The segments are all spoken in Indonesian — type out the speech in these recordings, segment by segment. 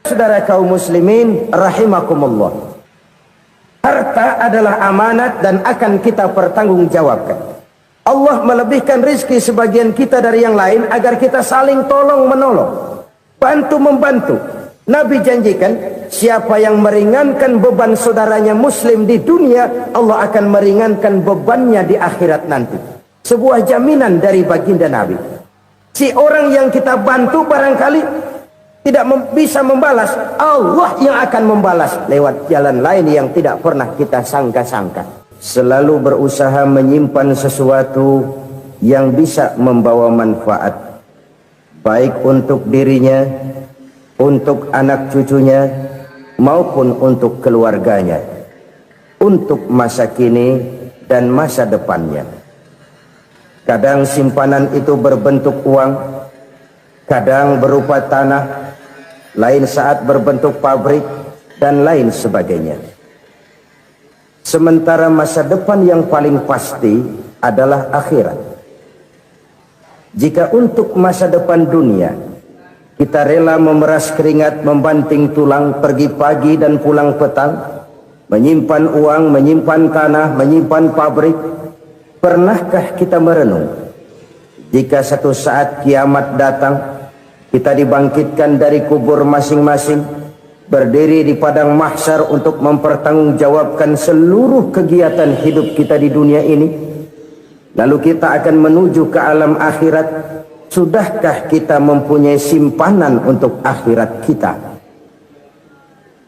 Saudara kaum muslimin rahimakumullah, harta adalah amanat dan akan kita pertanggungjawabkan. Allah melebihkan rizki sebagian kita dari yang lain agar kita saling tolong menolong, bantu membantu. Nabi janjikan, siapa yang meringankan beban saudaranya muslim di dunia, Allah akan meringankan bebannya di akhirat nanti. Sebuah jaminan dari baginda Nabi. Si orang yang kita bantu barangkali tidak bisa membalas, Allah yang akan membalas lewat jalan lain yang tidak pernah kita sangka-sangka. Selalu berusaha menyimpan sesuatu yang bisa membawa manfaat, baik untuk dirinya, untuk anak cucunya, maupun untuk keluarganya, untuk masa kini dan masa depannya. Kadang simpanan itu berbentuk uang, kadang berupa tanah, lain saat berbentuk pabrik, dan lain sebagainya. Sementara masa depan yang paling pasti adalah akhirat. Jika untuk masa depan dunia kita rela memeras keringat, membanting tulang, pergi pagi dan pulang petang, menyimpan uang, menyimpan tanah, menyimpan pabrik, pernahkah kita merenung jika satu saat kiamat datang, kita dibangkitkan dari kubur masing-masing, berdiri di padang mahsyar untuk mempertanggungjawabkan seluruh kegiatan hidup kita di dunia ini. Lalu kita akan menuju ke alam akhirat. Sudahkah kita mempunyai simpanan untuk akhirat kita?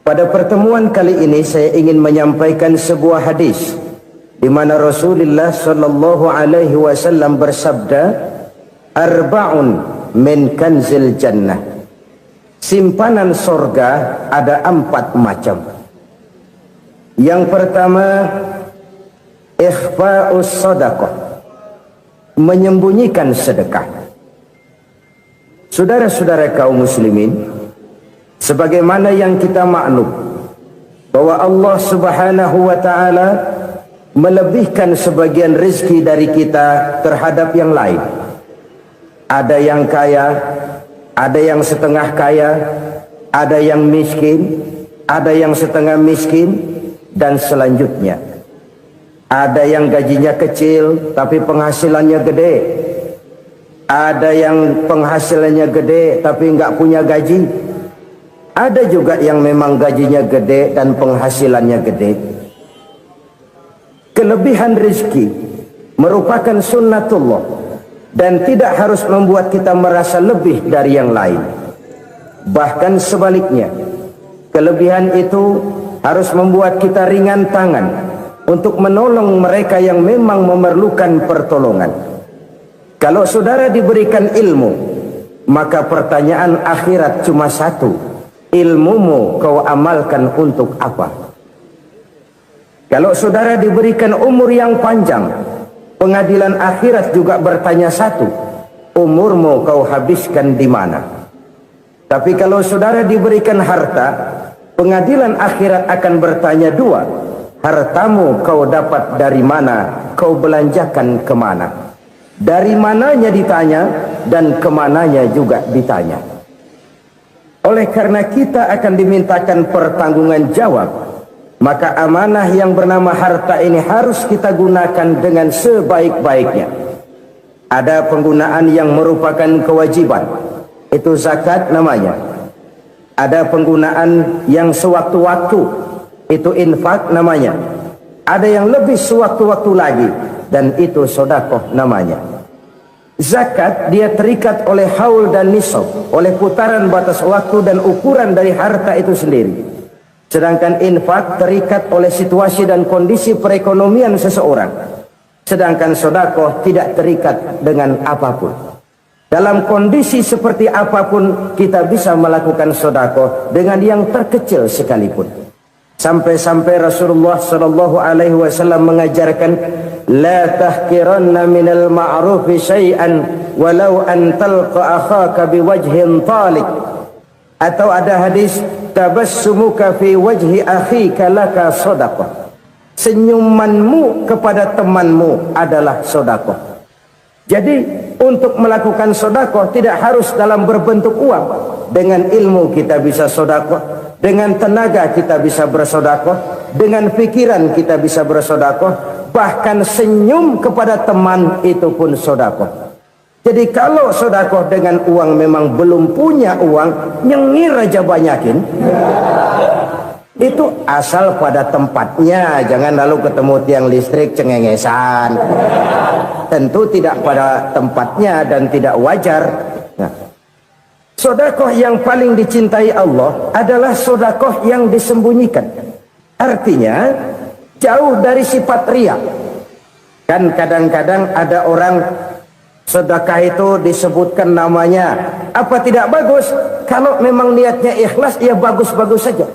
Pada pertemuan kali ini saya ingin menyampaikan sebuah hadis di mana Rasulullah sallallahu alaihi wasallam bersabda, arba'un min kanzil jannah. Simpanan sorga ada 4 macam. Yang pertama, ikhfa'us sadaqah, menyembunyikan sedekah. Saudara-saudara kaum muslimin, sebagaimana yang kita maklum bahwa Allah subhanahu wa ta'ala melebihkan sebagian rezeki dari kita terhadap yang lain. Ada yang kaya, ada yang setengah kaya, ada yang miskin, ada yang setengah miskin, dan selanjutnya. Ada yang gajinya kecil tapi penghasilannya gede. Ada yang penghasilannya gede tapi nggak punya gaji. Ada juga yang memang gajinya gede dan penghasilannya gede. Kelebihan rezeki merupakan sunnatullah dan tidak harus membuat kita merasa lebih dari yang lain. Bahkan sebaliknya, kelebihan itu harus membuat kita ringan tangan untuk menolong mereka yang memang memerlukan pertolongan. Kalau saudara diberikan ilmu, maka pertanyaan akhirat cuma satu, ilmumu kau amalkan untuk apa? Kalau saudara diberikan umur yang panjang, pengadilan akhirat juga bertanya satu, umurmu kau habiskan di mana? Tapi kalau saudara diberikan harta, pengadilan akhirat akan bertanya 2, hartamu kau dapat dari mana, kau belanjakan kemana? Dari mananya ditanya, dan kemananya juga ditanya. Oleh karena kita akan dimintakan pertanggungan jawab, maka amanah yang bernama harta ini harus kita gunakan dengan sebaik-baiknya. Ada penggunaan yang merupakan kewajiban, itu zakat namanya. Ada penggunaan yang sewaktu-waktu, itu infak namanya. Ada yang lebih sewaktu-waktu lagi, dan itu sedekah namanya. Zakat dia terikat oleh haul dan nisab, oleh putaran batas waktu dan ukuran dari harta itu sendiri. Sedangkan infak terikat oleh situasi dan kondisi perekonomian seseorang. Sedangkan sedekah tidak terikat dengan apapun. Dalam kondisi seperti apapun kita bisa melakukan sedekah dengan yang terkecil sekalipun. Sampai-sampai Rasulullah sallallahu alaihi wasallam mengajarkan, la tahqiranna minal ma'rufi syai'an walau an talqa akhaka biwajhin talik. Atau ada hadis, tabassumuka fi wajhi akhika laka shadaqah. Senyumanmu kepada temanmu adalah sedekah. Jadi Untuk melakukan sodakoh tidak harus dalam berbentuk uang. Dengan ilmu kita bisa sodakoh, dengan tenaga kita bisa bersodakoh, dengan pikiran kita bisa bersodakoh, bahkan senyum kepada teman itu pun sodakoh. Jadi kalau sodakoh dengan uang memang belum punya uang, nyengir aja banyakin. Itu asal pada tempatnya, jangan lalu ketemu tiang listrik cengengesan. Tentu tidak pada tempatnya dan tidak wajar. Nah, sodakoh yang paling dicintai Allah adalah sodakoh yang disembunyikan. Artinya jauh dari sifat riya. Kan kadang-kadang ada orang sedekah itu disebutkan namanya, apa tidak bagus? Kalau memang niatnya ikhlas, ya bagus-bagus saja.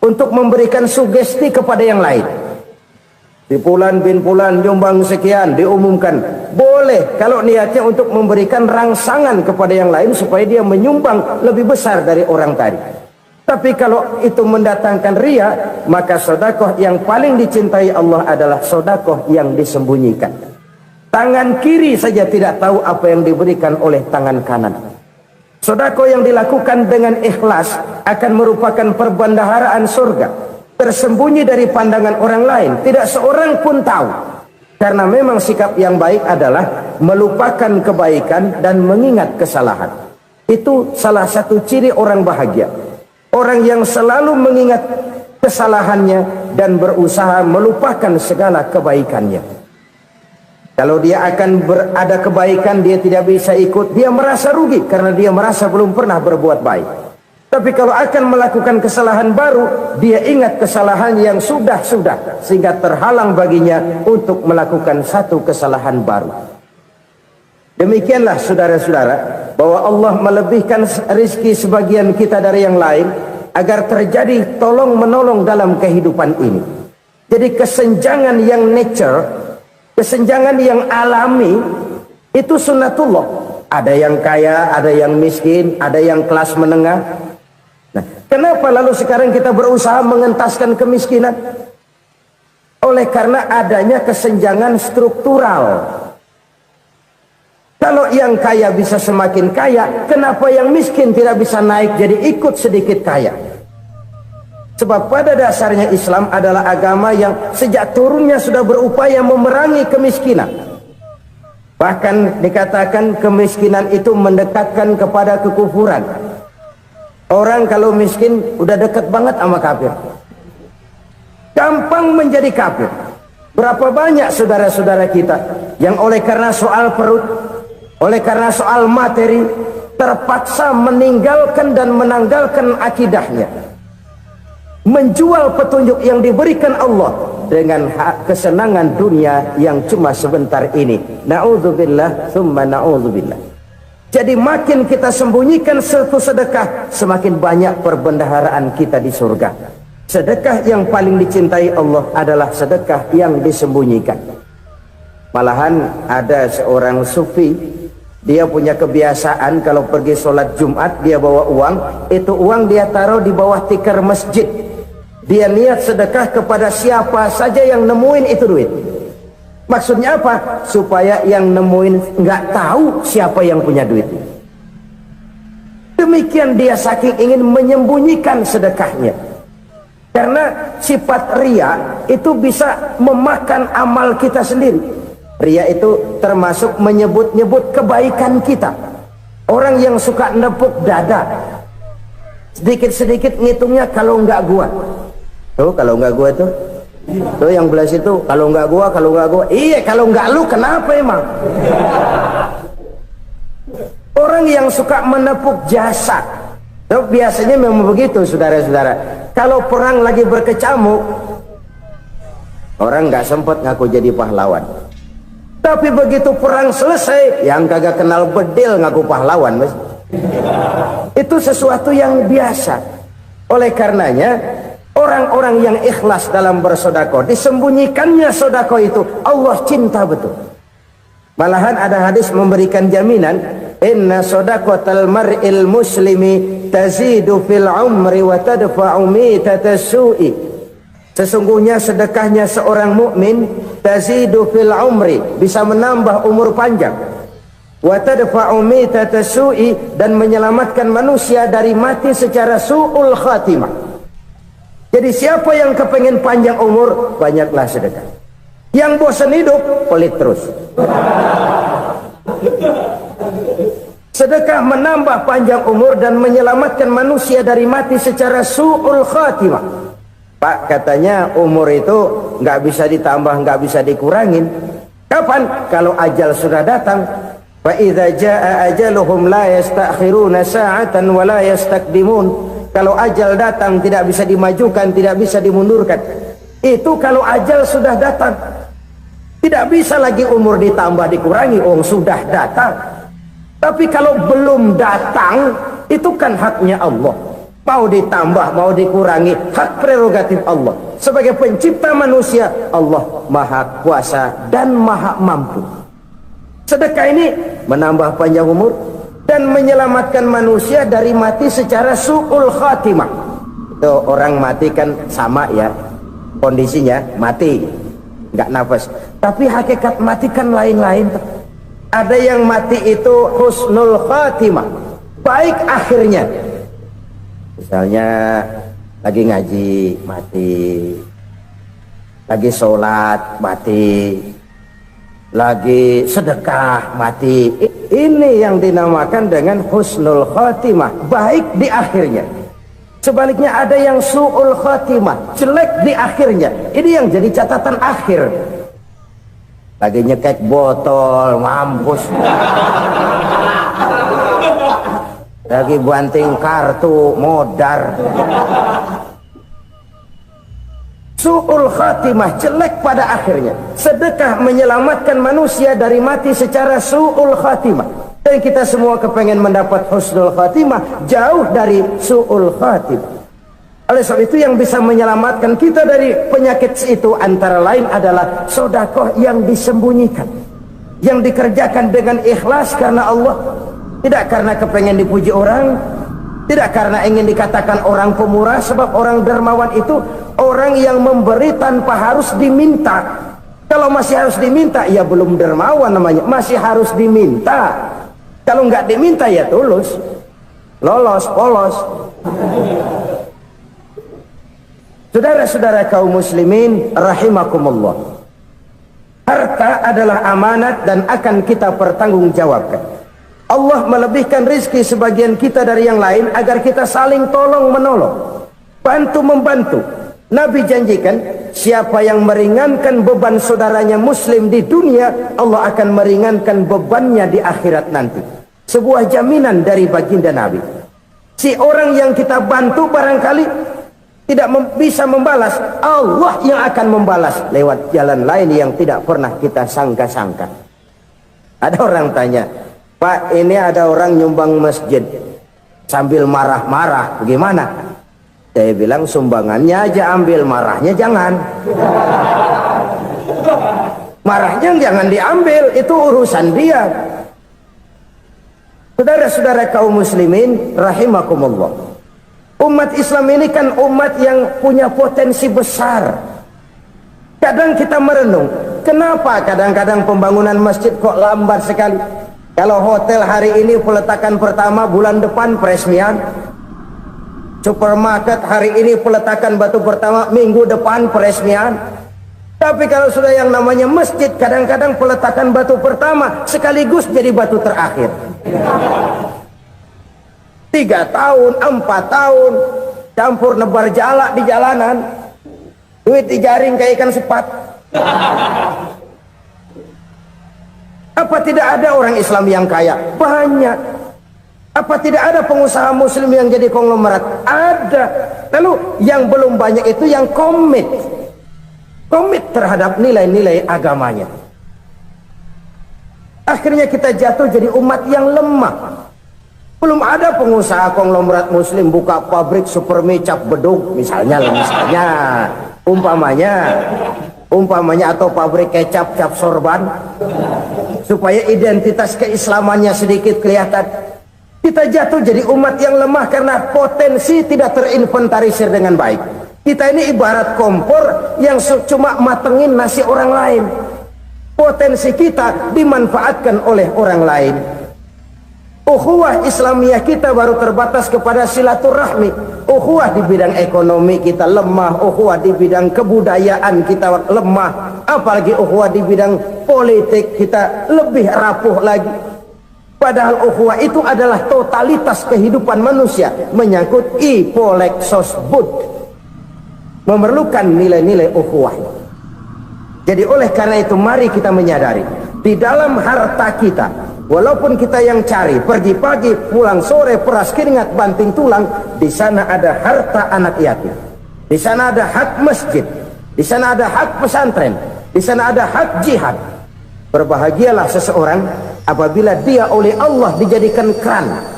Untuk memberikan sugesti kepada yang lain. Di Fulan bin Fulan nyumbang sekian, diumumkan. Boleh kalau niatnya untuk memberikan rangsangan kepada yang lain supaya dia menyumbang lebih besar dari orang tadi. Tapi kalau itu mendatangkan riya, maka sedekah yang paling dicintai Allah adalah sedekah yang disembunyikan. Tangan kiri saja tidak tahu apa yang diberikan oleh tangan kanan. Sedekah yang dilakukan dengan ikhlas akan merupakan perbendaharaan surga, tersembunyi dari pandangan orang lain, tidak seorang pun tahu. Karena memang sikap yang baik adalah melupakan kebaikan dan mengingat kesalahan. Itu salah satu ciri orang bahagia. Orang yang selalu mengingat kesalahannya dan berusaha melupakan segala kebaikannya. Kalau dia akan berada kebaikan, dia tidak bisa ikut, dia merasa rugi karena dia merasa belum pernah berbuat baik. Tapi kalau akan melakukan kesalahan baru, dia ingat kesalahan yang sudah-sudah, sehingga terhalang baginya untuk melakukan satu kesalahan baru. Demikianlah saudara-saudara, bahwa Allah melebihkan rizki sebagian kita dari yang lain, agar terjadi tolong-menolong dalam kehidupan ini. Jadi kesenjangan yang nature, kesenjangan yang alami, itu sunnatullah. Ada yang kaya, ada yang miskin, ada yang kelas menengah. Nah, kenapa lalu sekarang kita berusaha mengentaskan kemiskinan? Oleh karena adanya kesenjangan struktural. Kalau yang kaya bisa semakin kaya, kenapa yang miskin tidak bisa naik jadi ikut sedikit kaya? Sebab pada dasarnya Islam adalah agama yang sejak turunnya sudah berupaya memerangi kemiskinan. Bahkan dikatakan kemiskinan itu mendekatkan kepada kekufuran. Orang kalau miskin udah dekat banget sama kafir. Gampang menjadi kafir. Berapa banyak saudara-saudara kita yang oleh karena soal perut, oleh karena soal materi, terpaksa meninggalkan dan menanggalkan akidahnya, menjual petunjuk yang diberikan Allah dengan kesenangan dunia yang cuma sebentar ini. Na'udzubillah thumma na'udzubillah. Jadi makin kita sembunyikan satu sedekah, semakin banyak perbendaharaan kita di surga. Sedekah yang paling dicintai Allah adalah sedekah yang disembunyikan. Malahan ada seorang sufi, dia punya kebiasaan kalau pergi sholat Jumat dia bawa uang, itu uang dia taruh di bawah tikar masjid. Dia niat sedekah kepada siapa saja yang nemuin itu duit. Maksudnya apa? Supaya yang nemuin nggak tahu siapa yang punya duit. Demikian dia saking ingin menyembunyikan sedekahnya. Karena sifat riya itu bisa memakan amal kita sendiri. Riya itu termasuk menyebut-nyebut kebaikan kita. Orang yang suka nepuk dada, sedikit-sedikit ngitungnya kalau nggak gua. Tuh kalau nggak gua tuh yang belah situ, kalau nggak gua, iya kalau nggak lu kenapa emang? Orang yang suka menepuk jasa, tuh biasanya memang begitu saudara-saudara. Kalau perang lagi berkecamuk, orang nggak sempat ngaku jadi pahlawan. Tapi begitu perang selesai, yang kagak kenal bedil ngaku pahlawan, mas. Itu sesuatu yang biasa. Oleh karenanya, orang-orang yang ikhlas dalam bersedekah, disembunyikannya sedekah itu, Allah cinta betul. Malahan ada hadis memberikan jaminan, inna sedaqatal mar'il muslimi tazidu fil umri wa tadfa'u mitatas su'i. Sesungguhnya sedekahnya seorang mukmin tazidu fil umri, bisa menambah umur panjang, wa tadfa'u mitata su'i, dan menyelamatkan manusia dari mati secara su'ul khatimah. Jadi siapa yang kepengen panjang umur, banyaklah sedekah. Yang bosan hidup, pelit terus. Sedekah menambah panjang umur dan menyelamatkan manusia dari mati secara su'ul khatimah. Pak, katanya umur itu nggak bisa ditambah, nggak bisa dikurangin. Kapan? Kalau ajal sudah datang. Fa idza jaa ajaluhum la yastakhiruna sa'atan wa la yastaqdimun. Kalau ajal datang tidak bisa dimajukan, tidak bisa dimundurkan. Itu kalau ajal sudah datang. Tidak bisa lagi umur ditambah dikurangi, sudah datang. Tapi kalau belum datang, itu kan haknya Allah. Mau ditambah, mau dikurangi, hak prerogatif Allah. Sebagai pencipta manusia, Allah maha kuasa dan maha mampu. Sedekah ini menambah panjang umur dan menyelamatkan manusia dari mati secara su'ul khatimah. Itu orang mati kan sama ya, kondisinya mati, nggak nafas. Tapi hakikat mati kan lain-lain. Ada yang mati itu husnul khatimah, baik akhirnya. Misalnya lagi ngaji mati, lagi sholat mati, lagi sedekah mati. Ini yang dinamakan dengan husnul khatimah, baik di akhirnya. Sebaliknya ada yang su'ul khatimah, jelek di akhirnya. Ini yang jadi catatan akhir. Lagi nyekek botol, mampus. Lagi banting kartu, modar. Su'ul khatimah, jelek pada akhirnya. Sedekah menyelamatkan manusia dari mati secara su'ul khatimah. Dan kita semua kepengen mendapat husnul khatimah, jauh dari su'ul khatimah. Oleh sebab itu yang bisa menyelamatkan kita dari penyakit itu antara lain adalah sedekah yang disembunyikan, yang dikerjakan dengan ikhlas karena Allah, tidak karena kepengen dipuji orang, tidak karena ingin dikatakan orang pemurah. Sebab orang dermawan itu orang yang memberi tanpa harus diminta. Kalau masih harus diminta, ya belum dermawan namanya, masih harus diminta. Kalau nggak diminta ya tulus, lolos, polos. Saudara-saudara kaum muslimin rahimakumullah, harta adalah amanat dan akan kita pertanggungjawabkan. Allah melebihkan rizki sebagian kita dari yang lain agar kita saling tolong menolong, bantu membantu. Nabi janjikan, siapa yang meringankan beban saudaranya muslim di dunia, Allah akan meringankan bebannya di akhirat nanti. Sebuah jaminan dari baginda Nabi. Si orang yang kita bantu barangkali tidak bisa membalas, Allah yang akan membalas lewat jalan lain yang tidak pernah kita sangka-sangka. Ada orang tanya, Pak, ini ada orang nyumbang masjid sambil marah-marah, bagaimana? Saya bilang, sumbangannya aja ambil, marahnya jangan. Marahnya jangan diambil, itu urusan dia. Saudara-saudara kaum muslimin rahimakumullah, umat Islam ini kan umat yang punya potensi besar. Kadang kita merenung, kenapa kadang-kadang pembangunan masjid kok lambat sekali? Kalau hotel hari ini peletakan pertama, bulan depan peresmian. Supermarket hari ini peletakan batu pertama, minggu depan peresmian. Tapi kalau sudah yang namanya masjid, kadang-kadang peletakan batu pertama sekaligus jadi batu terakhir. 3 tahun, 4 tahun, campur nebar jalak di jalanan, duit dijaring kayak ikan sepat. Apa tidak ada orang Islam yang kaya? Banyak. Apa tidak ada pengusaha muslim yang jadi konglomerat? Ada. Lalu yang belum banyak itu yang komit terhadap nilai-nilai agamanya. Akhirnya kita jatuh jadi umat yang lemah. Belum ada pengusaha konglomerat muslim buka pabrik supermi cap bedug misalnya umpamanya, atau pabrik kecap cap sorban, supaya identitas keislamannya sedikit kelihatan. Kita jatuh jadi umat yang lemah karena potensi tidak terinventarisir dengan baik. Kita ini ibarat kompor yang cuma matengin nasi orang lain. Potensi kita dimanfaatkan oleh orang lain. Ukhuwah Islamiyah kita baru terbatas kepada silaturahmi. Ukhuwah di bidang ekonomi kita lemah, ukhuwah di bidang kebudayaan kita lemah, apalagi ukhuwah di bidang politik kita lebih rapuh lagi. Padahal ukhuwah itu adalah totalitas kehidupan manusia, menyangkut ipolek sosbud, memerlukan nilai-nilai ukhuwah. Jadi oleh karena itu mari kita menyadari di dalam harta kita, walaupun kita yang cari pergi pagi pulang sore peras keringat banting tulang, di sana ada harta anak yatim, di sana ada hak masjid, di sana ada hak pesantren, di sana ada hak jihad. Berbahagialah seseorang apabila dia oleh Allah dijadikan keran.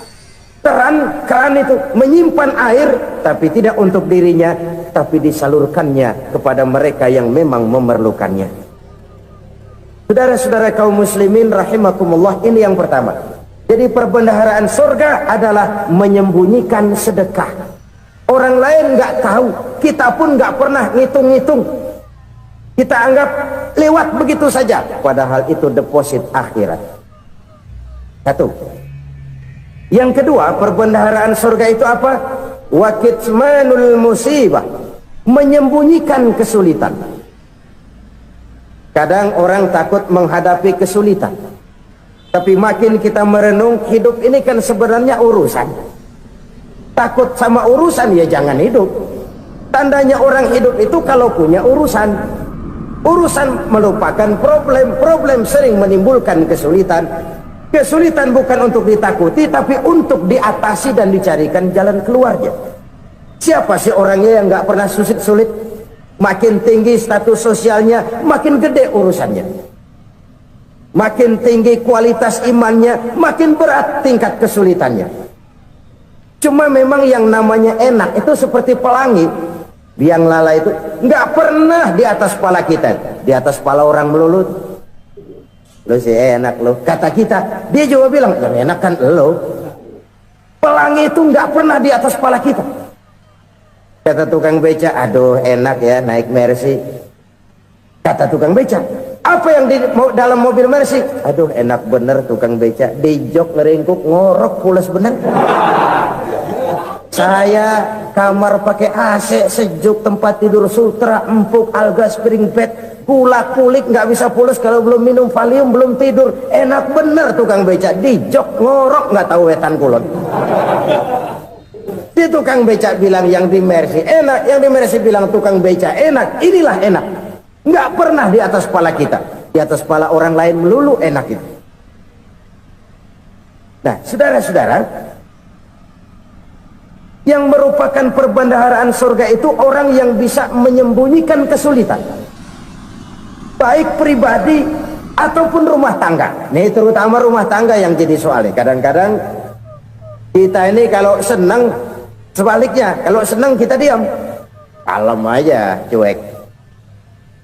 Keran itu menyimpan air, tapi tidak untuk dirinya, tapi disalurkannya kepada mereka yang memang memerlukannya. Saudara-saudara kaum muslimin rahimakumullah, ini yang pertama. Jadi perbendaharaan surga adalah menyembunyikan sedekah. Orang lain nggak tahu, kita pun nggak pernah ngitung-ngitung. Kita anggap lewat begitu saja, padahal itu deposit akhirat. Satu. Yang kedua, perbendaharaan surga itu apa? Wa kitmanul musibah, menyembunyikan kesulitan. Kadang orang takut menghadapi kesulitan, tapi makin kita merenung, hidup ini kan sebenarnya urusan. Takut sama urusan ya jangan hidup. Tandanya orang hidup itu kalau punya urusan. Urusan melupakan problem, problem sering menimbulkan kesulitan. Kesulitan bukan untuk ditakuti, tapi untuk diatasi dan dicarikan jalan keluarnya. Siapa sih orangnya yang nggak pernah sulit-sulit? Makin tinggi status sosialnya, makin gede urusannya. Makin tinggi kualitas imannya, makin berat tingkat kesulitannya. Cuma memang yang namanya enak itu seperti pelangi. Biang lala itu nggak pernah di atas kepala kita, di atas kepala orang melulu. Lo sih enak lo, kata kita. Dia juga bilang yang enak kan lo. Pelangi itu nggak pernah di atas kepala kita. Kata tukang beca, aduh enak ya naik Mercy. Kata tukang beca, apa yang di dalam mobil Mercy? Aduh enak bener tukang beca, di jok ngeringkuk ngorok pulas bener. Saya kamar pakai AC sejuk, tempat tidur sutra empuk, alga spring bed, kulak kulik nggak bisa pulas kalau belum minum Valium, belum tidur. Enak bener tukang beca, di jok ngorok nggak tahu wetan kulon. Di tukang beca bilang yang di Mercy enak, yang di Mercy bilang tukang beca enak. Inilah enak, nggak pernah di atas kepala kita, di atas kepala orang lain melulu enak itu. Nah saudara-saudara, yang merupakan perbendaharaan surga itu orang yang bisa menyembunyikan kesulitan, baik pribadi ataupun rumah tangga. Nih terutama rumah tangga yang jadi soalnya. Kadang-kadang kita ini kalau senang, sebaliknya kalau senang kita diam, kalem aja, cuek.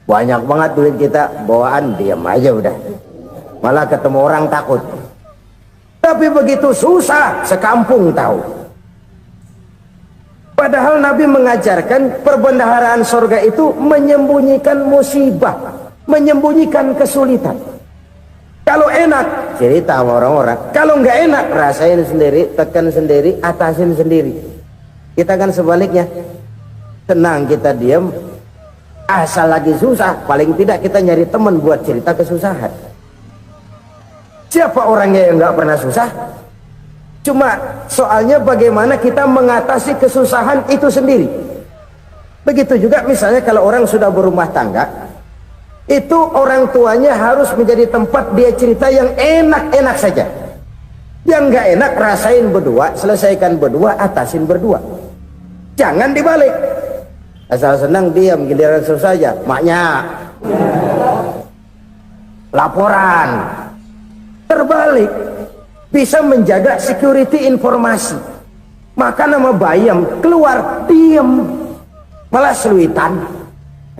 Banyak banget duit kita bawaan, diam aja udah. Malah ketemu orang takut. Tapi begitu susah, sekampung tahu. Padahal Nabi mengajarkan perbendaharaan surga itu menyembunyikan musibah, menyembunyikan kesulitan. Kalau enak, cerita sama orang-orang. Kalau nggak enak, rasain sendiri, tekan sendiri, atasin sendiri. Kita kan sebaliknya, tenang kita diam, asal lagi susah, paling tidak kita nyari teman buat cerita kesusahan. Siapa orangnya yang nggak pernah susah? Cuma soalnya bagaimana kita mengatasi kesusahan itu sendiri. Begitu juga misalnya kalau orang sudah berumah tangga, itu orang tuanya harus menjadi tempat dia cerita yang enak-enak saja. Yang nggak enak rasain berdua, selesaikan berdua, atasin berdua. Jangan dibalik. Asal senang diam, giliran susah saja. Maknya laporan. Terbalik. Bisa menjaga security informasi. Maka nama bayam keluar diem, malah seluitan.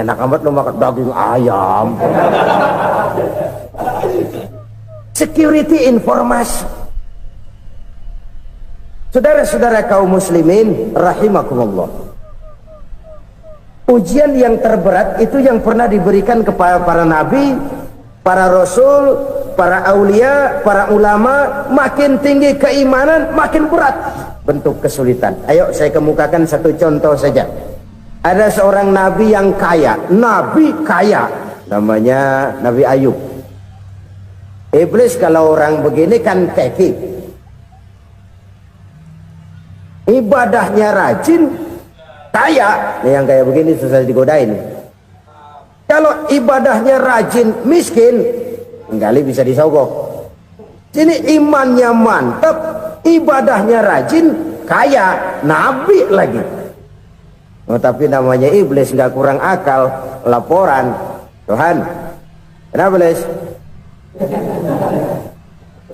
Enak amat lo makan daging ayam. Security informasi. Saudara-saudara kaum muslimin rahimakumullah, ujian yang terberat itu yang pernah diberikan kepada para nabi para rasul, para aulia, para ulama, makin tinggi keimanan, makin berat bentuk kesulitan. Ayo saya kemukakan satu contoh saja. Ada seorang nabi yang kaya, nabi kaya, namanya Nabi Ayub. Iblis kalau orang begini kan keki, ibadahnya rajin, kaya. Nih yang kayak begini susah digodain. Kalau ibadahnya rajin, miskin, kali bisa disogok. Sini imannya mantap, ibadahnya rajin, kaya, nabi lagi. Oh, tapi namanya iblis nggak kurang akal. Laporan, Tuhan, kenapa iblis?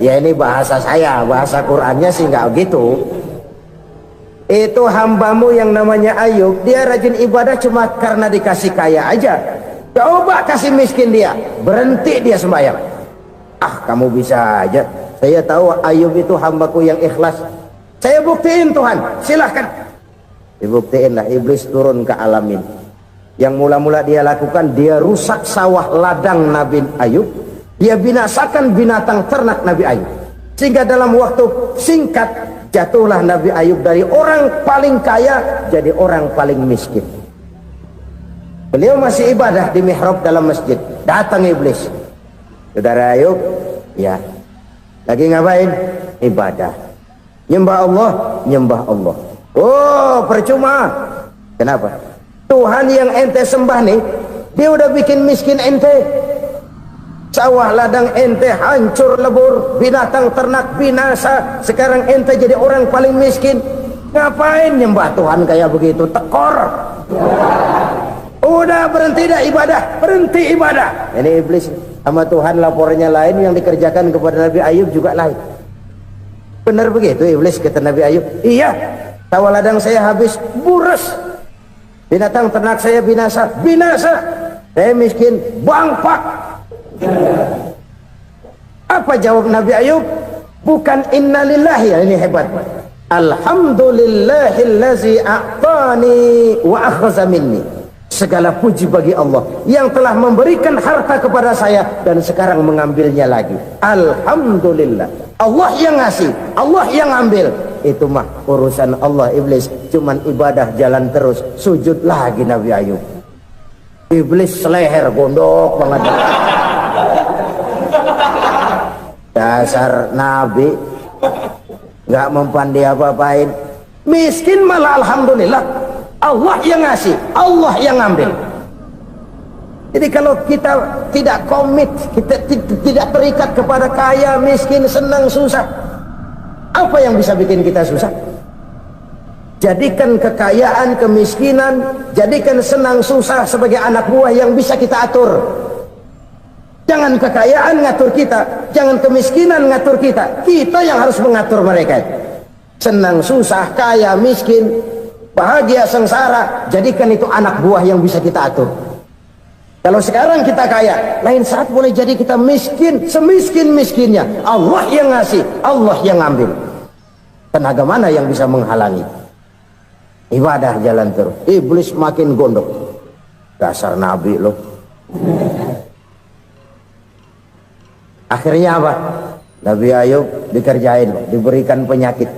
Ya ini bahasa saya, bahasa Qurannya sih nggak gitu. Itu hambamu yang namanya Ayub, dia rajin ibadah cuma karena dikasih kaya aja. Coba kasih miskin dia, berhenti dia sembahyang. Ah, kamu bisa aja. Saya tahu Ayub itu hambaku yang ikhlas. Saya buktiin Tuhan, silahkan. Dibuktiinlah, iblis turun ke alamin. Yang mula-mula dia lakukan, dia rusak sawah ladang Nabi Ayub. Dia binasakan binatang ternak Nabi Ayub. Sehingga dalam waktu singkat, jatuhlah Nabi Ayub dari orang paling kaya jadi orang paling miskin. Beliau masih ibadah di mihrab dalam masjid. Datang iblis. Saudara Ayub, ya, lagi ngapain? Ibadah. Nyembah Allah, nyembah Allah. Oh, percuma. Kenapa? Tuhan yang ente sembah nih, dia udah bikin miskin ente. Sawah ladang ente hancur lebur, binatang ternak binasa. Sekarang ente jadi orang paling miskin. Ngapain nyembah Tuhan kayak begitu? Tekor. Udah berhenti dah ibadah, berhenti ibadah. Ini iblis sama Tuhan laporannya lain, yang dikerjakan kepada Nabi Ayub juga lain. Benar begitu iblis kata Nabi Ayub? Iya. Sawah ladang saya habis, buras. Binatang ternak saya binasa, binasa. Saya miskin, bangpak. Apa jawab Nabi Ayub? Bukan innalillahi, ini hebat. Alhamdulillahillazi a'tani wa akhza minni. Segala puji bagi Allah yang telah memberikan harta kepada saya dan sekarang mengambilnya lagi. Alhamdulillah. Allah yang ngasih, Allah yang ambil. Itu mah urusan Allah. Iblis cuman ibadah jalan terus, sujud lagi Nabi Ayub. Iblis seleher gondok banget. Dasar Nabi nggak mempan dia apa-apain. Miskin malah alhamdulillah. Allah yang ngasih, Allah yang ambil. Jadi kalau kita tidak komit, kita tidak terikat kepada kaya, miskin, senang, susah, apa yang bisa bikin kita susah? Jadikan kekayaan, kemiskinan, jadikan senang susah sebagai anak buah yang bisa kita atur. Jangan kekayaan ngatur kita, jangan kemiskinan ngatur kita. Kita yang harus mengatur mereka. Senang susah, kaya, miskin, bahagia, sengsara, jadikan itu anak buah yang bisa kita atur. Kalau sekarang kita kaya, lain saat boleh jadi kita miskin, semiskin-miskinnya. Allah yang ngasih, Allah yang ambil. Tenaga mana yang bisa menghalangi? Ibadah jalan terus. Iblis makin gondok. Dasar Nabi loh. Akhirnya apa? Nabi Ayub dikerjain, diberikan penyakit.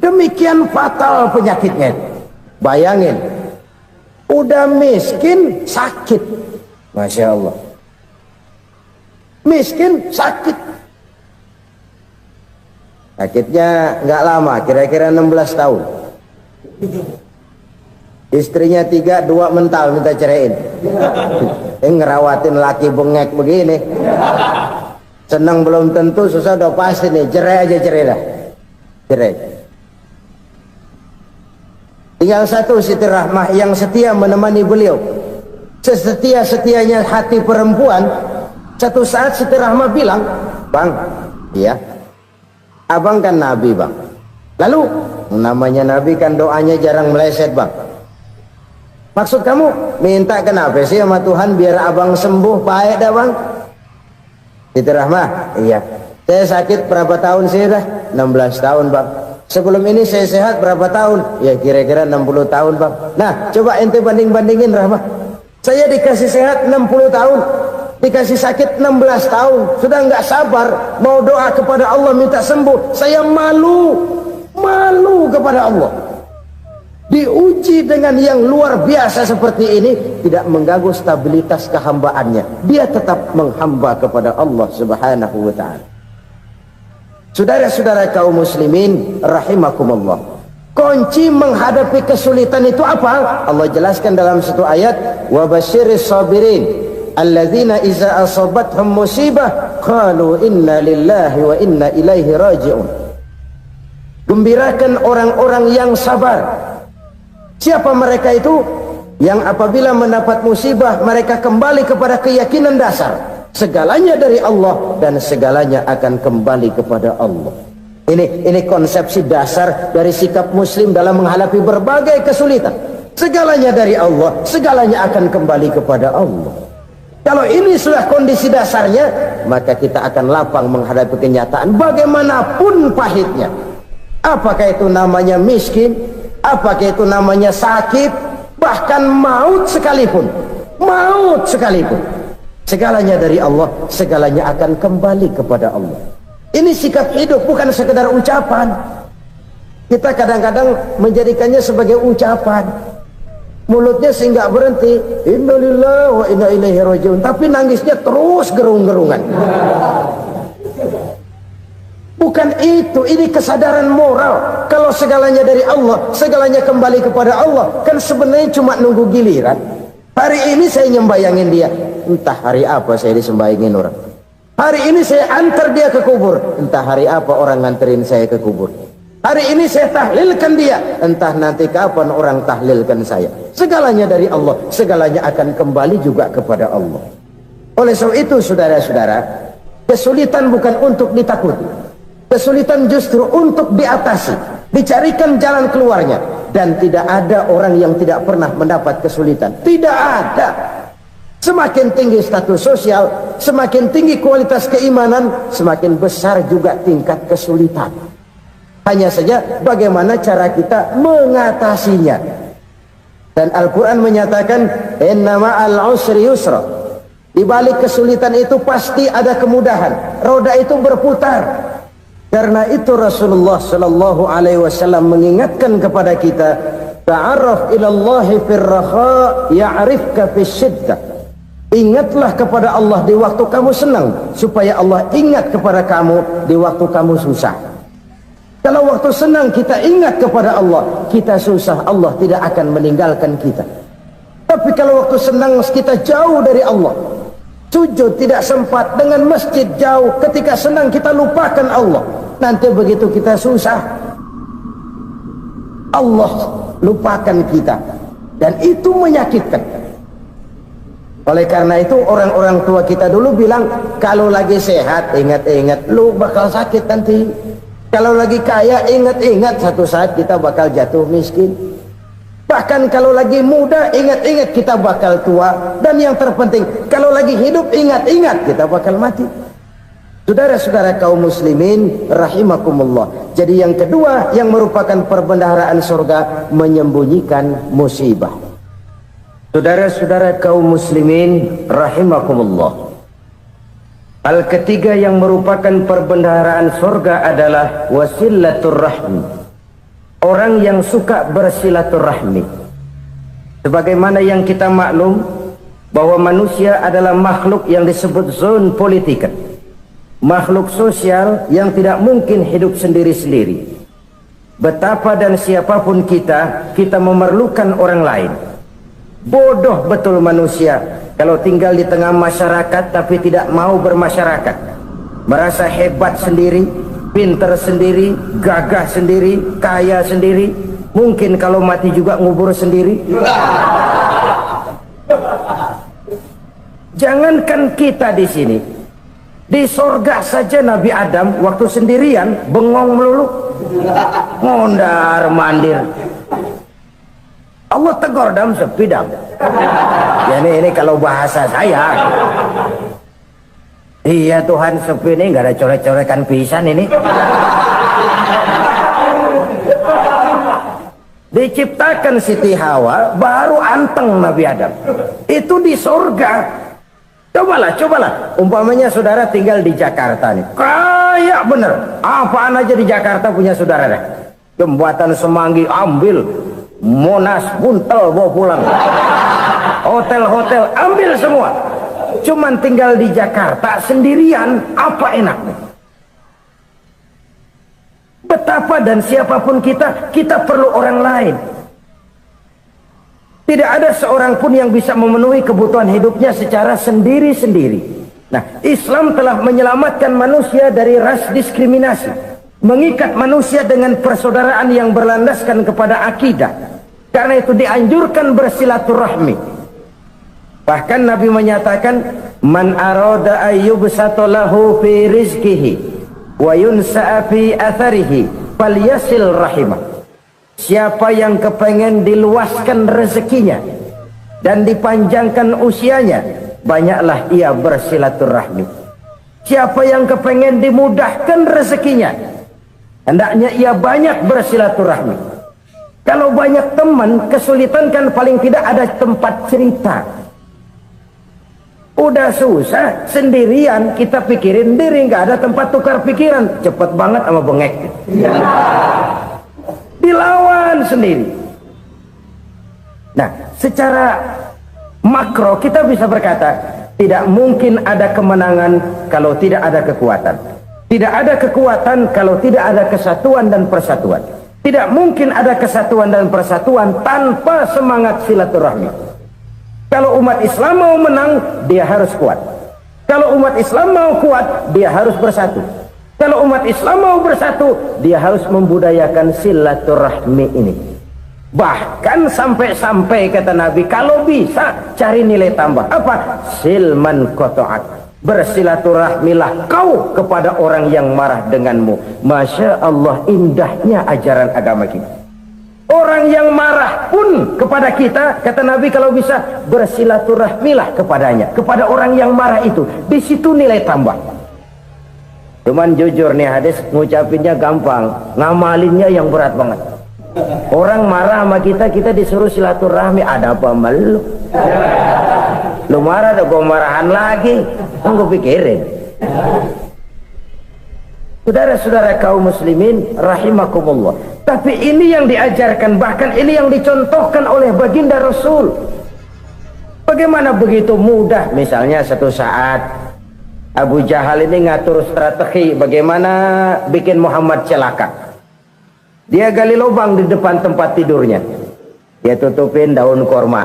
Demikian fatal penyakitnya. Bayangin, udah miskin sakit. Masya Allah. Miskin sakit. Sakitnya nggak lama, kira-kira 16 tahun. Istrinya 3, 2 mental minta ceraiin. Ngerawatin laki bengek begini. Senang belum tentu, susah udah pasti nih. Cerai aja, cerai dah. Cerai. Tinggal satu Siti Rahmah yang setia menemani beliau. Sesetia-setianya hati perempuan. Satu saat Siti Rahmah bilang, "Bang, iya, abang kan Nabi bang. Lalu, namanya Nabi kan doanya jarang meleset bang. Maksud kamu minta kenapa sih sama Tuhan biar abang sembuh baik dah bang?" Siti Rahmah, iya. Saya sakit berapa tahun sih dah? 16 tahun bang. Sebelum ini saya sehat berapa tahun? Ya kira-kira 60 tahun bang. Nah coba ente banding-bandingin Rahmah. Saya dikasih sehat 60 tahun. dikasih sakit 16 tahun, sudah nggak sabar mau doa kepada Allah minta sembuh. Saya malu kepada Allah. Diuji dengan yang luar biasa seperti ini, tidak mengganggu stabilitas kehambaannya. Dia tetap menghamba kepada Allah Subhanahu wa ta'ala. Saudara-saudara kaum muslimin rahimakumullah, kunci menghadapi kesulitan itu apa? Allah jelaskan dalam satu ayat, wa basyiris sabirin alladzina iza asabathum musibah qalu inna lillahi wa inna ilaihi raji'un. Gembirakan orang-orang yang sabar. Siapa mereka itu? Yang apabila mendapat musibah mereka kembali kepada keyakinan dasar, segalanya dari Allah dan segalanya akan kembali kepada Allah. Ini konsepsi dasar dari sikap muslim dalam menghadapi berbagai kesulitan. Segalanya dari Allah, segalanya akan kembali kepada Allah. Kalau ini sudah kondisi dasarnya, maka kita akan lapang menghadapi kenyataan bagaimanapun pahitnya. Apakah itu namanya miskin, apakah itu namanya sakit, bahkan maut sekalipun, segalanya dari Allah, segalanya akan kembali kepada Allah. Ini sikap hidup, bukan sekedar ucapan. Kita kadang-kadang menjadikannya sebagai ucapan, mulutnya sehingga berhenti, innalillahi wa inna ilaihi raji'un, tapi nangisnya terus gerung-gerungan. Bukan itu, ini kesadaran moral. Kalau segalanya dari Allah, segalanya kembali kepada Allah, kan sebenarnya cuma nunggu giliran. Hari ini saya nyembayangin dia, entah hari apa saya disembayangin orang. Hari ini saya antar dia ke kubur, entah hari apa orang nganterin saya ke kubur. Hari ini saya tahlilkan dia, entah nanti kapan orang tahlilkan saya. Segalanya dari Allah, segalanya akan kembali juga kepada Allah. Oleh sebab itu saudara-saudara, kesulitan bukan untuk ditakuti. Kesulitan justru untuk diatasi, dicarikan jalan keluarnya. Dan tidak ada orang yang tidak pernah mendapat kesulitan. Tidak ada. Semakin tinggi status sosial, semakin tinggi kualitas keimanan, semakin besar juga tingkat kesulitan. Hanya saja bagaimana cara kita mengatasinya. Dan Al-Quran menyatakan, inna ma'al usri yusra. Di balik kesulitan itu pasti ada kemudahan. Roda itu berputar. Karena itu Rasulullah sallallahu alaihi wasallam mengingatkan kepada kita, ta'arraf ilallahi fir raha ya'rifka fis syiddah. Ingatlah kepada Allah di waktu kamu senang, supaya Allah ingat kepada kamu di waktu kamu susah. Kalau waktu senang kita ingat kepada Allah, kita susah, Allah tidak akan meninggalkan kita. Tapi kalau waktu senang kita jauh dari Allah, sujud tidak sempat, dengan masjid jauh, ketika senang kita lupakan Allah. Nanti begitu kita susah, Allah lupakan kita, dan itu menyakitkan. Oleh karena itu orang-orang tua kita dulu bilang, kalau lagi sehat ingat-ingat lu bakal sakit nanti. Kalau lagi kaya ingat-ingat satu saat kita bakal jatuh miskin. Bahkan kalau lagi muda ingat-ingat kita bakal tua. Dan yang terpenting, kalau lagi hidup ingat-ingat kita bakal mati. Saudara-saudara kaum muslimin rahimakumullah. Jadi yang kedua yang merupakan perbendaharaan surga, menyembunyikan musibah. Saudara-saudara kaum muslimin rahimakumullah. Hal ketiga yang merupakan perbendaharaan surga adalah wasilatur rahmi. Orang yang suka bersilaturahmi. Sebagaimana yang kita maklum bahwa manusia adalah makhluk yang disebut zon politika, makhluk sosial yang tidak mungkin hidup sendiri-sendiri. Betapa dan siapapun kita memerlukan orang lain. Bodoh betul manusia kalau tinggal di tengah masyarakat tapi tidak mau bermasyarakat, merasa hebat sendiri, pinter sendiri, gagah sendiri, kaya sendiri. Mungkin kalau mati juga ngubur sendiri. Jangankan kita di sini, di sorga saja Nabi Adam waktu sendirian bengong melulu, mondar mandir. Allah tegur dam sepi dam. Ya ini kalau bahasa saya. Iya Tuhan, sepi ini nggak ada coret-corekan pisan ini. Diciptakan Siti Hawa baru anteng Nabi Adam. Itu di sorga. Cobalah. Umpamanya saudara tinggal di Jakarta nih. Kayak bener. Apaan aja di Jakarta punya saudara dah. Jembatan Semanggi ambil. Monas, Buntel bawa pulang. Hotel-hotel ambil semua. Cuman tinggal di Jakarta sendirian, apa enaknya? Betapa dan siapapun kita perlu orang lain. Tidak ada seorang pun yang bisa memenuhi kebutuhan hidupnya secara sendiri-sendiri. Nah, Islam telah menyelamatkan manusia dari ras diskriminasi, mengikat manusia dengan persaudaraan yang berlandaskan kepada akidah. Karena itu dianjurkan bersilaturahmi. Bahkan Nabi menyatakan, man arada ayyubsata lahu fi rizqihi wa yunsa'a fi atharihi falyasil rahimah. Siapa yang kepengen diluaskan rezekinya dan dipanjangkan usianya, banyaklah ia bersilaturahmi. Siapa yang kepengen dimudahkan rezekinya, hendaknya ia banyak bersilaturahmi. Kalau banyak teman, kesulitan kan paling tidak ada tempat cerita. Udah susah, sendirian kita pikirin diri, nggak ada tempat tukar pikiran. Cepet banget sama bengek. Dilawan sendiri. Nah, secara makro kita bisa berkata, tidak mungkin ada kemenangan kalau tidak ada kekuatan. Tidak ada kekuatan kalau tidak ada kesatuan dan persatuan. Tidak mungkin ada kesatuan dan persatuan tanpa semangat silaturahmi. Kalau umat Islam mau menang, dia harus kuat. Kalau umat Islam mau kuat, dia harus bersatu. Kalau umat Islam mau bersatu, dia harus membudayakan silaturahmi ini. Bahkan sampai-sampai kata Nabi, kalau bisa cari nilai tambah. Apa? Silman qata'ak. Bersilaturahmilah kau kepada orang yang marah denganmu. Masya Allah, indahnya ajaran agama kita. Orang yang marah pun kepada kita, kata Nabi, kalau bisa bersilaturahmilah kepadanya, kepada orang yang marah itu. Di situ nilai tambah. Cuman jujur nih hadis, ngucapinnya gampang, ngamalinnya yang berat banget. Orang marah sama kita disuruh silaturahmi, ada apa malu? Lu marah, ada gua marahan lagi, kan gua pikirin. Saudara-saudara kaum muslimin rahimakumullah. Tapi ini yang diajarkan, bahkan ini yang dicontohkan oleh baginda Rasul. Bagaimana begitu mudah, misalnya satu saat Abu Jahal ini ngatur strategi bagaimana bikin Muhammad celaka. Dia gali lubang di depan tempat tidurnya. Dia tutupin daun korma.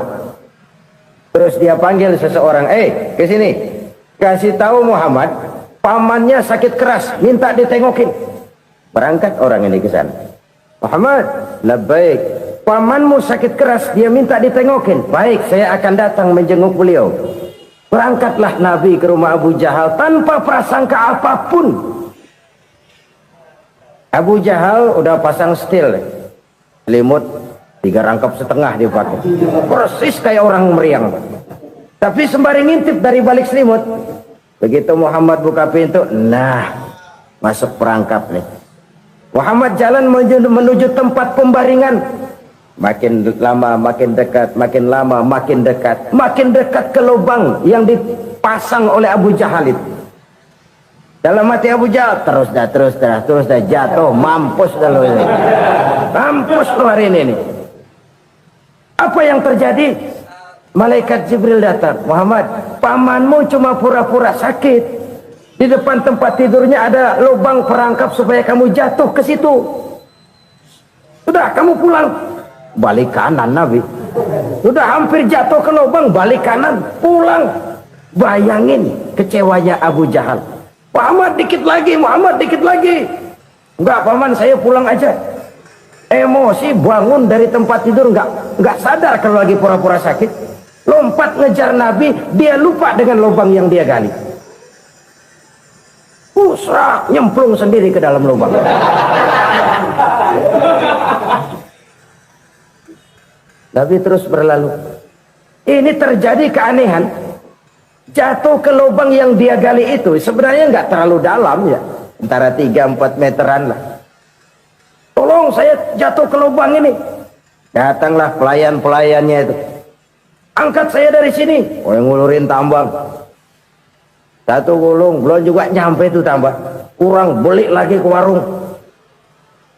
Terus dia panggil seseorang, ke sini. Kasih tahu Muhammad, pamannya sakit keras, minta ditengokin. Berangkat orang ini ke sana. Muhammad, labbaik. Pamanmu sakit keras, dia minta ditengokin. Baik, saya akan datang menjenguk beliau. Berangkatlah Nabi ke rumah Abu Jahal tanpa prasangka apapun. Abu Jahal udah pasang setil, selimut 3 rangkap setengah dia pakai, persis kayak orang meriang. Tapi sembari ngintip dari balik selimut, begitu Muhammad buka pintu, nah masuk perangkap nih. Muhammad jalan menuju tempat pembaringan. Makin lama makin dekat, makin lama makin dekat, makin dekat ke lubang yang dipasang oleh Abu Jahal itu. Dalam hati Abu Jahal, terus dah jatuh, mampus dah lo ini. Mampus lo hari ini nih. Apa yang terjadi? Malaikat Jibril datang. Muhammad, pamanmu cuma pura-pura sakit. Di depan tempat tidurnya ada lubang perangkap supaya kamu jatuh ke situ. Sudah, kamu pulang. Balik kanan Nabi. Sudah hampir jatuh ke lubang, balik kanan, pulang. Bayangin kecewanya Abu Jahal. Muhammad dikit lagi, Muhammad dikit lagi. Enggak paman, saya pulang aja. Emosi bangun dari tempat tidur, enggak sadar kalau lagi pura-pura sakit. Lompat ngejar Nabi, dia lupa dengan lubang yang dia gali. Pusrak, nyemplung sendiri ke dalam lubang. Nabi terus berlalu. Ini terjadi keanehan. Jatuh ke lubang yang dia gali itu sebenarnya nggak terlalu dalam ya, antara 3-4 meteran lah. Tolong saya jatuh ke lubang ini. Datanglah pelayan-pelayannya itu. Angkat saya dari sini. Oh, yang ngulurin tambang. 1 gulung, belum juga nyampe itu tambah. Kurang beli lagi ke warung.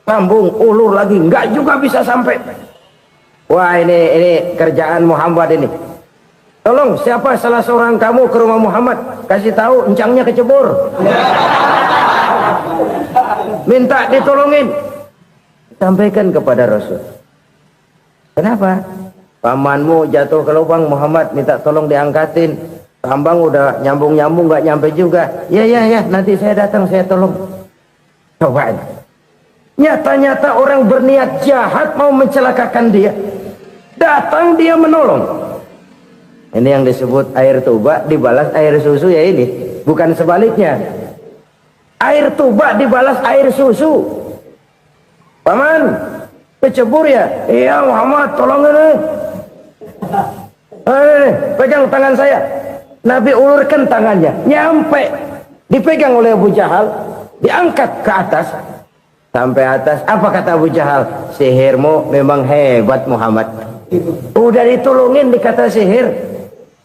Sambung, ulur lagi, enggak juga bisa sampai. Wah ini kerjaan Muhammad ini. Tolong siapa salah seorang kamu ke rumah Muhammad, kasih tahu encangnya kecebur. Minta ditolongin. Sampaikan kepada Rasul. Kenapa? Pamanmu jatuh ke lubang, Muhammad minta tolong diangkatin. Tambang udah nyambung-nyambung nggak nyampe juga. Ya nanti saya datang saya tolong. Coba. Nyata-nyata orang berniat jahat mau mencelakakan dia. Datang dia menolong. Ini yang disebut air tuba dibalas air susu ya ini. Bukan sebaliknya. Air tuba dibalas air susu. Paman, kecebur ya? Iya Muhammad, tolong ini. Pegang tangan saya. Nabi ulurkan tangannya, nyampe. Dipegang oleh Abu Jahal, diangkat ke atas. Sampai atas, apa kata Abu Jahal? Sihirmu memang hebat Muhammad. Udah ditolongin dikata sihir.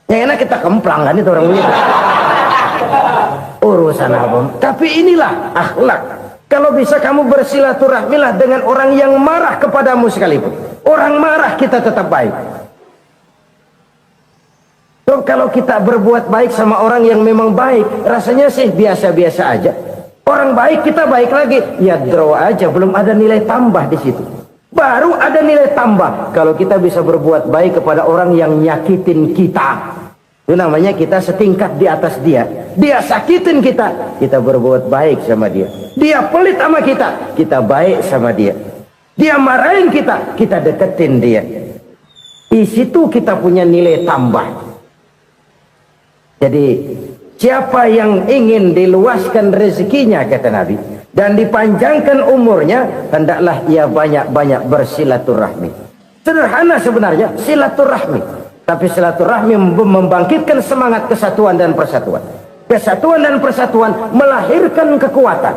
Yang enak kita kemplang kan itu orang begitu. Urusan apa? Tapi inilah akhlak. Kalau bisa kamu bersilaturahmilah dengan orang yang marah kepadamu sekalipun. Orang marah kita tetap baik. So, kalau kita berbuat baik sama orang yang memang baik, rasanya sih biasa-biasa aja. Orang baik kita baik lagi, ya draw aja, belum ada nilai tambah di situ. Baru ada nilai tambah kalau kita bisa berbuat baik kepada orang yang nyakitin kita. Itu namanya kita setingkat di atas dia. Dia sakitin kita, kita berbuat baik sama dia. Dia pelit sama kita, kita baik sama dia. Dia marahin kita, kita deketin dia. Di situ kita punya nilai tambah. Jadi siapa yang ingin diluaskan rezekinya kata Nabi dan dipanjangkan umurnya, hendaklah ia banyak-banyak bersilaturahmi. Sederhana sebenarnya silaturahmi, tapi silaturahmi membangkitkan semangat kesatuan dan persatuan. Kesatuan dan persatuan melahirkan kekuatan.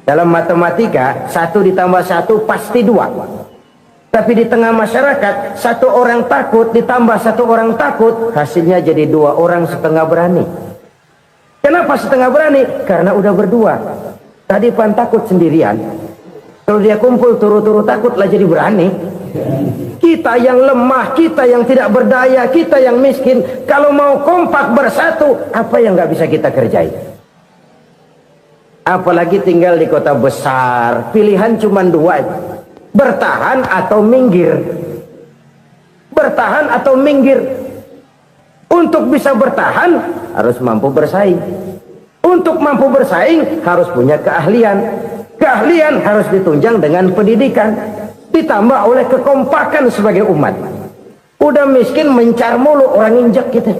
Dalam matematika 1 ditambah 1 pasti 2. Tapi di tengah masyarakat 1 orang takut ditambah 1 orang takut, hasilnya jadi 2 orang setengah berani. Kenapa setengah berani? Karena udah berdua. Tadi pan takut sendirian. Kalau dia kumpul turu-turu takutlah jadi berani. Kita yang lemah, kita yang tidak berdaya, kita yang miskin, kalau mau kompak bersatu, apa yang nggak bisa kita kerjain? Apalagi tinggal di kota besar, pilihan cuma 2. Bertahan atau minggir. Bertahan atau minggir. Untuk bisa bertahan harus mampu bersaing. Untuk mampu bersaing harus punya keahlian. Keahlian harus ditunjang dengan pendidikan, ditambah oleh kekompakan sebagai umat. Udah miskin mencar mulu, orang injak kita.